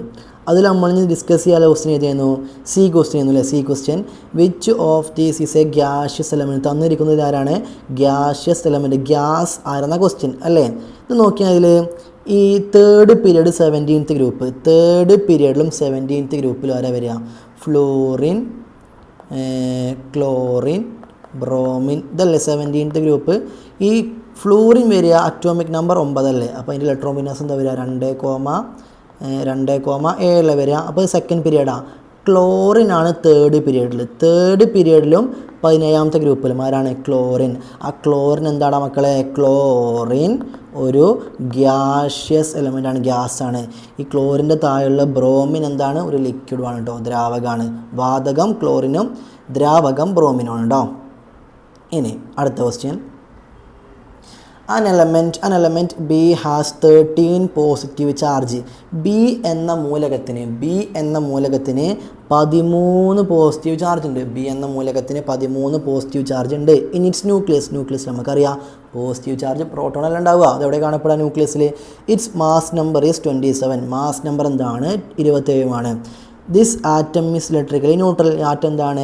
അതിൽ നമ്മൾ ഡിസ്കസ് ചെയ്യാൻ ക്വസ്റ്റ്യൻ ഏതായിരുന്നു? സി ക്വസ്റ്റ്യൻ ആയിരുന്നു അല്ലേ? C question which of these is a gaseous element. തന്നിരിക്കുന്നത് ആരാണ്? ഗ്യാഷ്യസ് എലമെൻറ്റ്, ഗ്യാസ് ആയിരുന്ന ക്വസ്റ്റ്യൻ അല്ലേ? ഇത് നോക്കിയാൽ അതിൽ ഈ third period 17th group, third പീരിയഡിലും 17th ഗ്രൂപ്പിലും ആരാ വരിക? ഫ്ലോറിൻ, ക്ലോറിൻ, ബ്രോമിൻ, ഇതല്ലേ 17th ഗ്രൂപ്പ്. ഈ ഫ്ലൂറിൻ വരിക അറ്റോമിക് നമ്പർ 9 അല്ലേ? അപ്പോൾ അതിൻ്റെ ഇലക്ട്രോൺ വിന്യാസം എന്താ വരിക? 2,7 വരിക. അപ്പോൾ സെക്കൻഡ് പീരിയഡാണ്. ക്ലോറിനാണ് തേർഡ് പീരിയഡിൽ. തേർഡ് പീരിയഡിലും 17ാമത്തെ ഗ്രൂപ്പിലും ആരാണ്? ക്ലോറിൻ. ആ ക്ലോറിൻ എന്താണ് മക്കളെ? ക്ലോറിൻ ഒരു ഗ്യാഷ്യസ് എലമെൻ്റാണ്, ഗ്യാസാണ്. ഈ ക്ലോറിൻ്റെ താഴെയുള്ള ബ്രോമിൻ എന്താണ്? ഒരു ലിക്വിഡാണ് കേട്ടോ, ദ്രാവകമാണ്. വാതകം ക്ലോറിനും ദ്രാവകം ബ്രോമിനുമാണ് കേട്ടോ. ഇനി അടുത്ത question. An element B has 13 positive charge. B എന്ന മൂലകത്തിന് 13 പോസിറ്റീവ് ചാർജ് ഉണ്ട്. ബി എന്ന മൂലകത്തിന് 13 പോസിറ്റീവ് ചാർജ് ഉണ്ട്. ഇൻ ഇറ്റ്സ് ന്യൂക്ലിയസ് നമുക്കറിയാം പോസിറ്റീവ് ചാർജ് പ്രോട്ടോൺ അല്ല ഉണ്ടാവുക, അതെവിടെ കാണപ്പെടുക? ന്യൂക്ലിയസിൽ. Its mass number is 27. Mass number എന്താണ്? 27. This atom is electrically neutral. Atom എന്താണ്?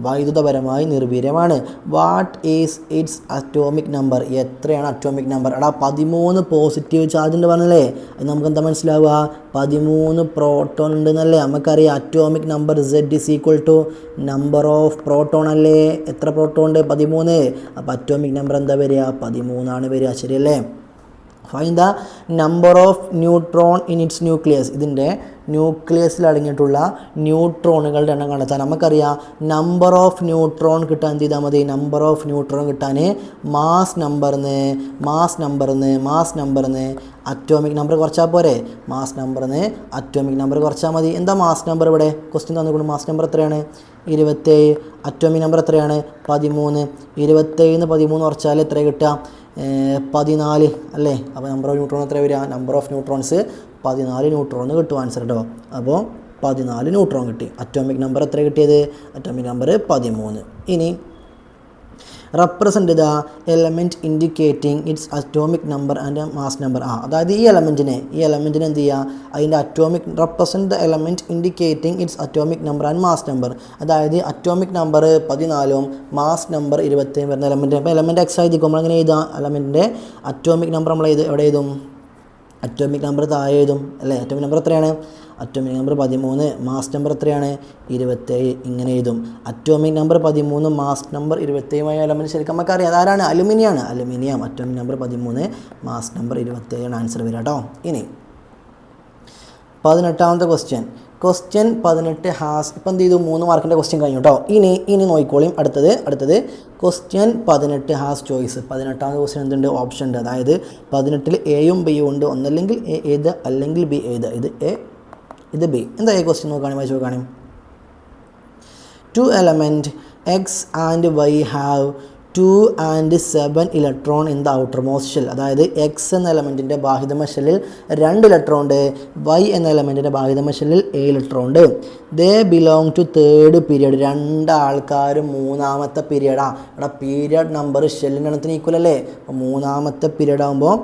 വൈദ്യുതപരമായി നിർവീര്യമാണ്. What is its atomic number. എത്രയാണ് അറ്റോമിക് നമ്പർ? 13 പോസിറ്റീവ് ചാർജ് ഉണ്ട് പറഞ്ഞല്ലേ? അത് നമുക്ക് എന്താ മനസ്സിലാവുക? 13 പ്രോട്ടോൺ ഉണ്ടെന്നല്ലേ നമുക്കറിയാം. Atomic number Z is equal to number of proton അല്ലേ? എത്ര പ്രോട്ടോൺ ഉണ്ട്? 13. അപ്പോൾ അറ്റോമിക് നമ്പർ എന്താ വരിക? 13 വരിക. ശരിയല്ലേ? Find the number of neutron in its nucleus. ഇതിൻ്റെ ന്യൂക്ലിയസിൽ അടങ്ങിയിട്ടുള്ള ന്യൂട്രോണുകളുടെ എണ്ണം കണ്ടെത്താൻ നമുക്കറിയാം. നമ്പർ ഓഫ് ന്യൂട്രോൺ കിട്ടാൻ എന്ത് ചെയ്താൽ മതി? നമ്പർ ഓഫ് ന്യൂട്രോൺ കിട്ടാൻ മാസ് നമ്പറിന്ന് അറ്റോമിക് നമ്പർ കുറച്ചാൽ പോരെ? മാസ് നമ്പറിന്ന് അറ്റോമിക് നമ്പർ കുറച്ചാൽ മതി. എന്താ മാസ് നമ്പർ? ഇവിടെ ക്വസ്റ്റ്യൻ തന്നിട്ടുണ്ട്. മാസ് നമ്പർ എത്രയാണ്? 27. അറ്റോമിക് നമ്പർ എത്രയാണ്? 13. 27 13 കുറച്ചാൽ എത്ര കിട്ടുക? 14 അല്ലേ? അപ്പോൾ നമ്പർ ഓഫ് ന്യൂട്രോൺ എത്ര വരിക? നമ്പർ ഓഫ് ന്യൂട്രോൺസ് 14 ന്യൂട്രോൺ കിട്ടും ആൻസർ കേട്ടോ. അപ്പോൾ 14 ന്യൂട്രോൺ കിട്ടി. അറ്റോമിക് നമ്പർ എത്ര കിട്ടിയത്? Atomic number 13. ഇനി represent the element indicating it's atomic number and mass number. അതായത് ഈ എലമെൻറ്റിനെ എന്ത് ചെയ്യുക? അതിൻ്റെ atomic represent the element indicating it's atomic number and mass number. അതായത് അറ്റോമിക് നമ്പർ 14 മാസ് നമ്പർ 27 വരുന്ന എലമെൻറ്റ്. അപ്പോൾ എലമെൻറ്റ് എക്സ് ആയിരിക്കും നമ്മൾ എങ്ങനെ എഴുതാം? എലമെൻറ്റിൻ്റെ അറ്റോമിക് നമ്പർ നമ്മൾ എവിടെ എഴുതും? അറ്റോമിക് നമ്പർ താഴെ എഴുതും അല്ലേ? അറ്റോമിക് നമ്പർ എത്രയാണ്? Atomic number 13. മാസ് നമ്പർ എത്രയാണ്? 27. ഇങ്ങനെ എഴുതും. Atomic number 13 mass number 27 element ശരിക്കും നമുക്കറിയാം. അതാരാണ്? Aluminium. Atomic number 13 mass number 27 answer വരിക കേട്ടോ. ഇനി 18ാമത്തെ ക്വസ്റ്റ്യൻ 18 ഹാസ്. ഇപ്പം എന്ത് ചെയ്തു? 3 മാർക്കിൻ്റെ ക്വസ്റ്റ്യൻ കഴിഞ്ഞു കേട്ടോ. ഇനി നോക്കിക്കോളിയും. അടുത്തത് ക്വസ്റ്റ്യൻ 18 ഹാസ് ചോയ്സ്. 18ാമത്തെ ക്വസ്റ്റ്യൻ എന്തുണ്ട്? ഓപ്ഷൻ ഉണ്ട്. അതായത് 18ൽ എയും ബിയും ഉണ്ട്. ഒന്നല്ലെങ്കിൽ എ എഴുതുക, അല്ലെങ്കിൽ ബി എഴുതുക. ഇത് എ, ഇത് ബി. എന്താ ഈ ക്വസ്റ്റ്യൻ നോക്കുകയാണെങ്കിൽ വായിച്ച് നോക്കുകയാണെങ്കിൽ 2 element X and Y have 2 and 7 electron in the outer most shell. അതായത് എക്സ് എന്ന എലമെൻറ്റിൻ്റെ ബാഹ്യതമ ഷെല്ലിൽ 2 ഇലക്ട്രോൺ ഉണ്ട്, വൈ എന്ന എലമെൻറ്റിൻ്റെ ബാഹ്യതമ ഷെല്ലിൽ 7 ഇലക്ട്രോൺ ഉണ്ട്. They belong to third period. 2 ആൾക്കാരും 3ാമത്തെ പീരിയഡാ. ഇവിടെ പീരിയഡ് നമ്പർ ഷെല്ലിൻ്റെ എണ്ണത്തിന് ഈക്വൽ അല്ലേ. അപ്പോൾ 3ാമത്തെ പീരിയഡ് ആകുമ്പോൾ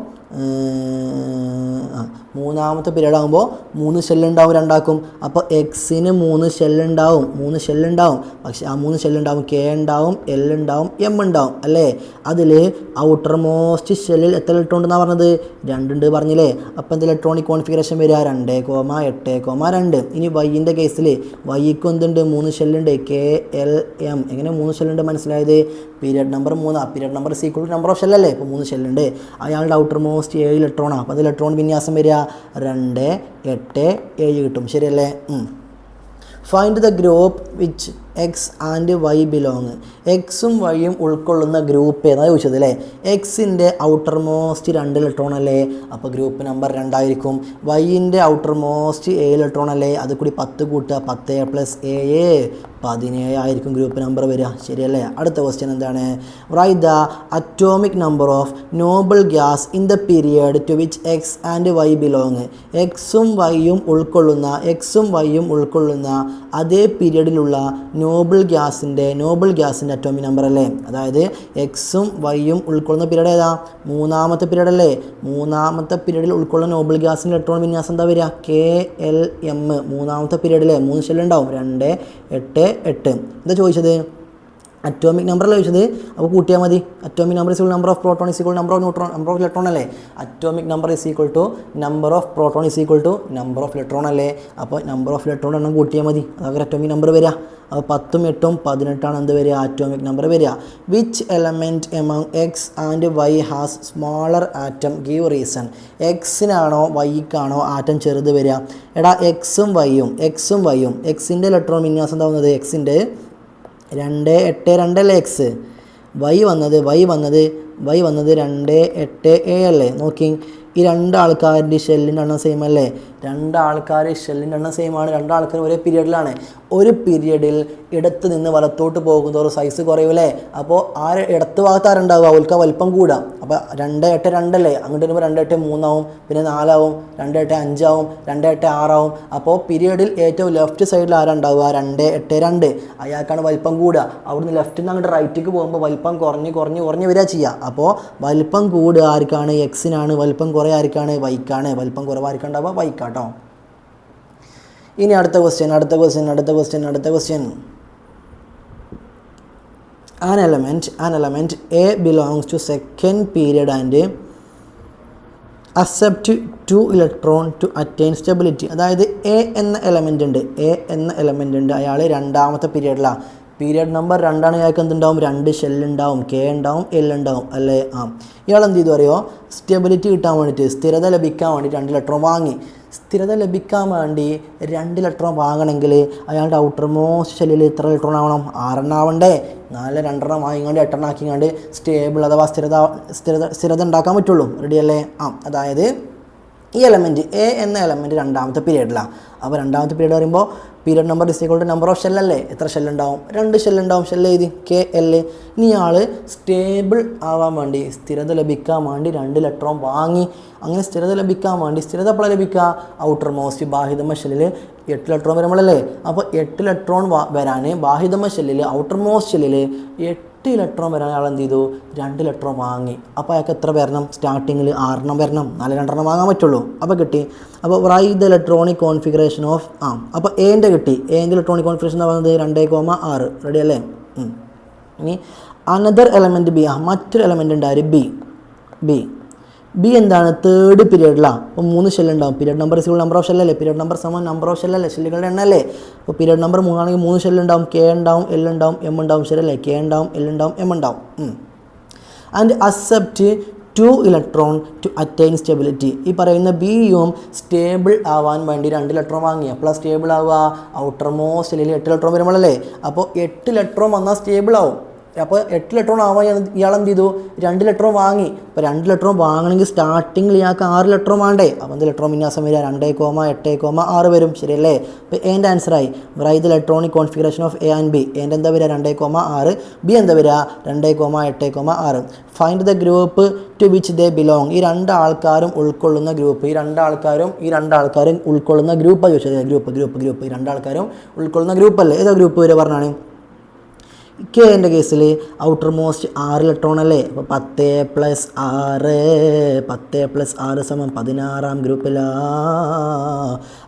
3 ഷെല്ലുണ്ടാവും രണ്ടാക്കും. അപ്പോൾ എക്സിന് 3 ഷെല്ലുണ്ടാവും, പക്ഷേ ആ 3 ഷെല്ലുണ്ടാവും, കെ ഉണ്ടാവും, എൽ ഉണ്ടാവും, എം ഉണ്ടാവും അല്ലേ. അതിൽ ഔട്ടർ മോസ്റ്റ് ഷെല്ലിൽ എത്ര ഇലക്ട്രോൺ ഉണ്ടെന്നാണ് പറഞ്ഞത്? 2 ഉണ്ട് പറഞ്ഞില്ലേ. അപ്പോൾ എന്ത് ഇലക്ട്രോണിക് കോൺഫിഗറേഷൻ വരിക? 2,8,2. ഇനി വൈൻ്റെ കേസിൽ വൈക്ക് എന്തുണ്ട്? 3 ഷെല്ലുണ്ട്, കെ എൽ എം. എങ്ങനെ 3 ഷെല്ലുണ്ട് മനസ്സിലായത്? Period number 3. Period number equal to number of ഷെല്ലല്ലേ. ഇപ്പോൾ 3 ഷെല്ലുണ്ട്. അയാളുടെ ഔട്ടർ മോസ്റ്റ് 7 ഇലക്ട്രോണാണ്. അപ്പോൾ അത് ഇലക്ട്രോൺ വിന്യാസം വരിക 2, 8, 7 കിട്ടും. ശരിയല്ലേ? Find the group which X and Y belong. എക്സും വൈയും ഉൾക്കൊള്ളുന്ന ഗ്രൂപ്പ് ഏതാണ് ചോദിച്ചത് അല്ലേ. എക്സിൻ്റെ ഔട്ടർ മോസ്റ്റ് 2 ഇലക്ട്രോൺ അല്ലേ, അപ്പോൾ ഗ്രൂപ്പ് നമ്പർ 2 ആയിരിക്കും. വൈൻ്റെ ഔട്ടർ മോസ്റ്റ് 7 ഇലക്ട്രോൺ അല്ലേ, അത് കൂടി 10 കൂട്ടുക, 10 + 7 17 ആയിരിക്കും ഗ്രൂപ്പ് നമ്പർ വരിക. ശരിയല്ലേ? അടുത്ത ക്വസ്റ്റ്യൻ എന്താണ്? Write the atomic number of noble gas in the period to which X and Y belong. എക്സും വൈയും ഉൾക്കൊള്ളുന്ന അതേ പീരിയഡിലുള്ള നോബിൾ ഗ്യാസിൻ്റെ അറ്റോമിക് നമ്പർ അല്ലേ. അതായത് എക്സും വൈയും ഉൾക്കൊള്ളുന്ന പീരീഡ് ഏതാ? 3ാമത്തെ പീരീഡ് അല്ലേ. 3ാമത്തെ പീരീഡിൽ ഉൾക്കൊള്ളുന്ന നോബിൾ ഗ്യാസിൻ്റെ ഇലക്ട്രോൺ വിന്യാസം എന്താ വരിക? K L M. 3ാമത്തെ പീരീഡിലെ 3 ഷെല്ലുണ്ടാവും, 2, 8, 8. എന്താ ചോദിച്ചത്? അറ്റോമിക് നമ്പറല്ല ചോദിച്ചത്. അപ്പോൾ കൂട്ടിയാൽ മതി. Atomic number equal number of proton equal number of neutron, number of electron അല്ലേ. Atomic number equal to number of proton equal to number of electron അല്ലേ. അപ്പോൾ നമ്പർ ഓഫ് ഇലക്ട്രോൺ എണ്ണം കൂട്ടിയാൽ മതി, അതൊക്കെ അറ്റോമിക് നമ്പർ വരിക. അപ്പോൾ 10ഉം 8ഉം 18 എന്ത് വരിക? അറ്റോമിക് നമ്പർ വരിക. Which element among X and Y has smaller atom give reason. എക്സിനാണോ വൈക്കാണോ ആറ്റം ചെറുത് വരിക? എടാ എക്സും വൈയും എക്സിൻ്റെ ഇലക്ട്രോൺ വിന്യാസം എന്താവുന്നത്? എക്സിൻ്റെ 2, 8, 2 അല്ലേ എക്സ്. വൈ വന്നത് 2, 8, 7 അല്ലേ. നോക്കി, ഈ 2 ആൾക്കാരുടെ ഷെല്ലിൻ്റെ എണ്ണം സെയിം അല്ലേ. 2 ആൾക്കാർ ഷെല്ലിൻ്റെ എണ്ണം സെയിം ആണ്. 2 ആൾക്കാർ ഒരേ പീരിയഡിലാണ്. ഒരു പീരിയഡിൽ ഇടത്ത് നിന്ന് വലത്തോട്ട് പോകുന്നതോറും സൈസ് കുറയൂലേ. അപ്പോൾ ആ ഇടത്ത് ഭാഗത്ത് ആരുണ്ടാവുക? അവർക്ക് വലിപ്പം കൂടാം. അപ്പോൾ 2, 8, 2 അല്ലേ. അങ്ങോട്ട് വരുമ്പോൾ 2, 8, 3 ആവും, പിന്നെ 4 ആവും, 2, 8, 5 ആവും, 2, 8, 6 ആവും. അപ്പോൾ പീരിയഡിൽ ഏറ്റവും ലെഫ്റ്റ് സൈഡിൽ ആരുണ്ടാവുക? 2, 8, 2. അയാൾക്കാണ് വലിപ്പം കൂടുക. അവിടുന്ന് ലെഫ്റ്റിൽ നിന്ന് അങ്ങോട്ട് റൈറ്റിലേക്ക് പോകുമ്പോൾ വലിപ്പം കുറഞ്ഞ് വരിക ചെയ്യുക. അപ്പോൾ വലിപ്പം കൂടുക ആർക്കാണ്? എക്സിനാണ്. വലിപ്പം കുറേ ആർക്കാണ്? വൈക്കാണ്. വലിപ്പം കുറവ് ആർക്കുണ്ടാവുക? വൈക്കാട്ടോ. ഇനി അടുത്ത question. An element A belongs to second period and accept 2 electron to attain stability. അതായത് എ എന്ന എലമെൻ്റ് ഉണ്ട്. അയാൾ 2ാമത്തെ പീരിയഡിലാണ്. പീരിയഡ് നമ്പർ 2 ആണ്. അയാൾക്ക് എന്തുണ്ടാവും? 2 ഷെല്ലുണ്ടാവും, കെ ഉണ്ടാവും, എൽ ഉണ്ടാവും അല്ലേ. ഇയാൾ എന്ത് ചെയ്തു അറിയോ? സ്റ്റെബിലിറ്റി കിട്ടാൻ വേണ്ടിയിട്ട്, സ്ഥിരത ലഭിക്കാൻ വേണ്ടി 2 ഇലക്ട്രോൺ വാങ്ങി. സ്ഥിരത ലഭിക്കാൻ വേണ്ടി 2 ഇലക്ട്രോൺ വാങ്ങണമെങ്കിൽ അയാളുടെ ഔട്ടർ മോസ്റ്റ് ഷെല്ലിൽ എത്ര ഇലക്ട്രോൺ ആവണം? 6 ആവണ്ടേ. 4, 2 വാങ്ങിക്കൊണ്ട് 8 ആക്കിക്കൊണ്ട് സ്റ്റേബിൾ അഥവാ സ്ഥിരത ഉണ്ടാക്കാൻ പറ്റുള്ളൂ. റെഡി അല്ലേ? അതായത് ഈ എലമെൻറ്റ് എ എന്ന എലമെൻറ്റ് 2ാമത്തെ പീരിയഡിലാണ്. അപ്പോൾ 2ാമത്തെ പീരിയഡ് പറയുമ്പോൾ period number equal to number of ഷെല്ലല്ലേ. എത്ര ഷെല്ലുണ്ടാവും? 2 ഷെല്ലുണ്ടാവും. ഷെല്ല് എഴുതി കെ എൽ. ഇനി ആൾ സ്റ്റേബിൾ ആവാൻ വേണ്ടി, സ്ഥിരത ലഭിക്കാൻ വേണ്ടി 2 ഇലക്ട്രോൺ വാങ്ങി. അങ്ങനെ സ്ഥിരത ലഭിക്കാൻ വേണ്ടി, സ്ഥിരത എപ്പോഴാണ് ലഭിക്കുക? ഔട്ടർ മോസ്റ്റ് ബാഹ്യതമ ഷെല്ലിൽ 8 ഇലക്ട്രോൺ വരുമ്പോഴല്ലേ. അപ്പോൾ 8 ഇലക്ട്രോൺ വരാൻ ബാഹ്യതമ ഷെല്ലിൽ, ഔട്ടർ മോസ്റ്റ് ഷെല്ലിൽ 8 ഇലക്ട്രോൺ വരാൻ അയാൾ എന്ത് ചെയ്തു? 2 ഇലക്ട്രോൺ വാങ്ങി. അപ്പോൾ അയാൾക്ക് എത്ര വരണം? സ്റ്റാർട്ടിങ്ങിൽ 6 വരണം. 4, 2 വാങ്ങാൻ പറ്റുള്ളൂ. അപ്പോൾ കിട്ടി. അപ്പോൾ right the electronic configuration of അപ്പോൾ എൻ്റെ കിട്ടി. എൻ്റെ ഇലക്ട്രോണിക് കോൺഫിഗറേഷൻ എന്ന് പറയുന്നത് 2,6. റെഡി അല്ലേ? ഇനി അനദർ എലമെൻറ്റ് ബി. മറ്റൊരു എലമെൻറ്റ് ഉണ്ടായിരുന്നു ബി എന്താണ്? തേർഡ് പീരിയഡിലാണ്. അപ്പോൾ 3 ഷെല്ലുണ്ടാവും. Period number equal number of ഷെല്ലല്ലേ. പീരിയഡ് നമ്പർ സമം നമ്പർ ഓഫ് ഷെല്ലല്ലേ, ഷെല്ലുകളുടെ എണ്ണം അല്ലേ. അപ്പോൾ പീരിയഡ് നമ്പർ 3 ആണെങ്കിൽ 3 ഷെല്ലുണ്ടാവും, കെ ഉണ്ടാവും, എൽ ഉണ്ടാവും, എം ഉണ്ടാവും. ശരിയല്ലേ? കെ ഉണ്ടാവും, എൽ ഉണ്ടാവും, എം ഉണ്ടാവും. And accept 2 electron to attain stability. ഈ പറയുന്ന ബിയും സ്റ്റേബിൾ ആവാൻ വേണ്ടി 2 ഇലക്ട്രോൺ വാങ്ങി. അപ്പോൾ സ്റ്റേബിൾ ആവുക ഔട്ടർ മോസ്റ്റ് ഷെല്ലിൽ 8 ഇലക്ട്രോൺ വരുമ്പോഴല്ലേ. അപ്പോൾ 8 ഇലക്ട്രോൺ വന്നാൽ സ്റ്റേബിൾ ആവും. അപ്പോൾ 8 ഇലക്ട്രോൺ ആവാൻ ഇയാൾ എന്ത് ചെയ്തു 2 ഇലക്ട്രോൺ വാങ്ങി. അപ്പോൾ 2 ഇലക്ട്രോൺ വാങ്ങണമെങ്കിൽ സ്റ്റാർട്ടിങ്ങിൽ ഇയാൾക്ക് 6 ഇലക്ട്രോൺ വേണ്ടേ. അപ്പോൾ എന്ത് ഇലക്ട്രോൺ വിന്യാസം വരിക 2,8,6 വരും. ശരിയല്ലേ. അപ്പോൾ എൻ്റെ ആൻസറായി write electronic configuration of A and B. എൻ്റെ എന്താ വരിക 2,6, ബി എന്താ വരിക 2,8,6. Find the group to which they belong. ഈ 2 ആൾക്കാരും ഉൾക്കൊള്ളുന്ന ഗ്രൂപ്പ്, ഈ 2 ആൾക്കാരും ഉൾക്കൊള്ളുന്ന ഗ്രൂപ്പാണ് ചോദിച്ചത്. ഗ്രൂപ്പ് ഈ 2 ആൾക്കാരും ഉൾക്കൊള്ളുന്ന ഗ്രൂപ്പല്ലേ. ഏതാ ഗ്രൂപ്പ് വരെ പറഞ്ഞാണ് കെ. എൻ്റെ കേസിൽ ഔട്ടർ മോസ്റ്റ് 6 ഇലക്ട്രോൺ അല്ലേ. അപ്പോൾ 10+6 16 ഗ്രൂപ്പിലാ.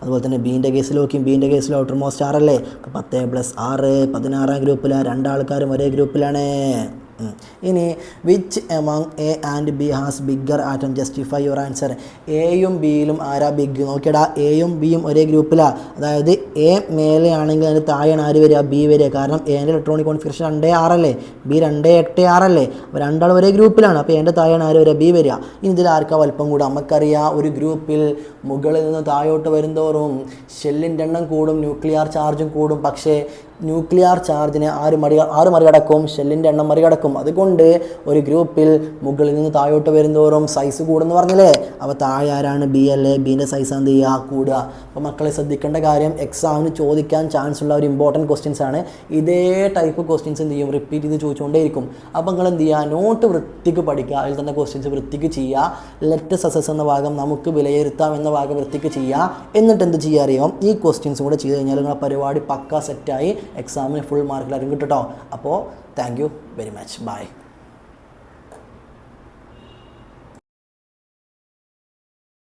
അതുപോലെ തന്നെ ബീൻ്റെ കേസിൽ നോക്കി, ബീൻ്റെ കേസിൽ ഔട്ടർ മോസ്റ്റ് 6 അല്ലേ. അപ്പോൾ 10+6 16 ഗ്രൂപ്പിലാണ്. 2 ആൾക്കാരും ഒരേ ഗ്രൂപ്പിലാണ്. ഇനി which among A and B has bigger atom, justify your answer. എയും ബിയിലും ആരാ ബിഗ് നോക്കിയടാ. എയും ബിയും ഒരേ ഗ്രൂപ്പിലാണ്. അതായത് എ മേലെ ആണെങ്കിൽ അതിന് താഴെയാണ് ആര് വരിക ബി വരിക. കാരണം എൻ്റെ ഇലക്ട്രോണിക് കോൺഫിഗറേഷൻ 2,6 അല്ലേ, ബി 2,8,6 അല്ലേ. അപ്പോൾ 2 ആൾ ഒരേ ഗ്രൂപ്പിലാണ്. അപ്പോൾ എൻ്റെ താഴെയാണ് ആര് വരിക ബി വരിക. ഇനി ഇതിൽ ആർക്കാ വലിപ്പം കൂടുക നമുക്കറിയാം. ഒരു ഗ്രൂപ്പിൽ മുകളിൽ നിന്ന് താഴോട്ട് വരുന്തോറും ഷെല്ലിൻ്റെ എണ്ണം കൂടും, ന്യൂക്ലിയർ ചാർജും കൂടും. പക്ഷേ ന്യൂക്ലിയർ ചാർജിനെ ആര് മറികടക്കും ഷെല്ലിൻ്റെ എണ്ണം മറികടക്കും. അതുകൊണ്ട് ഒരു ഗ്രൂപ്പിൽ മുകളിൽ നിന്ന് താഴോട്ട് വരുന്തോറും സൈസ് കൂടുമെന്ന് പറഞ്ഞില്ലേ. അപ്പോൾ താഴെ ആരാണ് ബി അല്ലേ, ബീൻ്റെ സൈസ് എന്ത് ചെയ്യുക കൂടുക. അപ്പോൾ മക്കളെ ശ്രദ്ധിക്കേണ്ട കാര്യം എക്സാമിന് ചോദിക്കാൻ ചാൻസ് ഉള്ള ഒരു ഇമ്പോർട്ടൻറ്റ് ക്വസ്റ്റ്യൻസ് ആണ്. ഇതേ ടൈപ്പ് ക്വസ്റ്റ്യൻസ് എന്ത് ചെയ്യും റിപ്പീറ്റ് ചെയ്ത് ചോദിച്ചുകൊണ്ടേയിരിക്കും. അപ്പോൾ നിങ്ങൾ എന്ത് ചെയ്യുക നോട്ട് വൃത്തിക്ക് പഠിക്കുക, അതിൽ തന്നെ ക്വസ്റ്റ്യൻസ് വൃത്തിക്ക് ചെയ്യുക. ലെറ്റ് സക്സസ് എന്ന ഭാഗം നമുക്ക് വിലയിരുത്താം എന്ന ഭാഗം വൃത്തിക്ക് ചെയ്യുക. എന്നിട്ട് എന്ത് ചെയ്യുക അറിയാം ഈ ക്വസ്റ്റ്യൻസ് കൂടെ ചെയ്ത് കഴിഞ്ഞാൽ നിങ്ങളുടെ പരിപാടി പക്ക സെറ്റായി എക്സാമിന് ഫുൾ മാർക്കിലായിരിക്കും കിട്ടും കേട്ടോ. അപ്പോൾ thank you very much. By.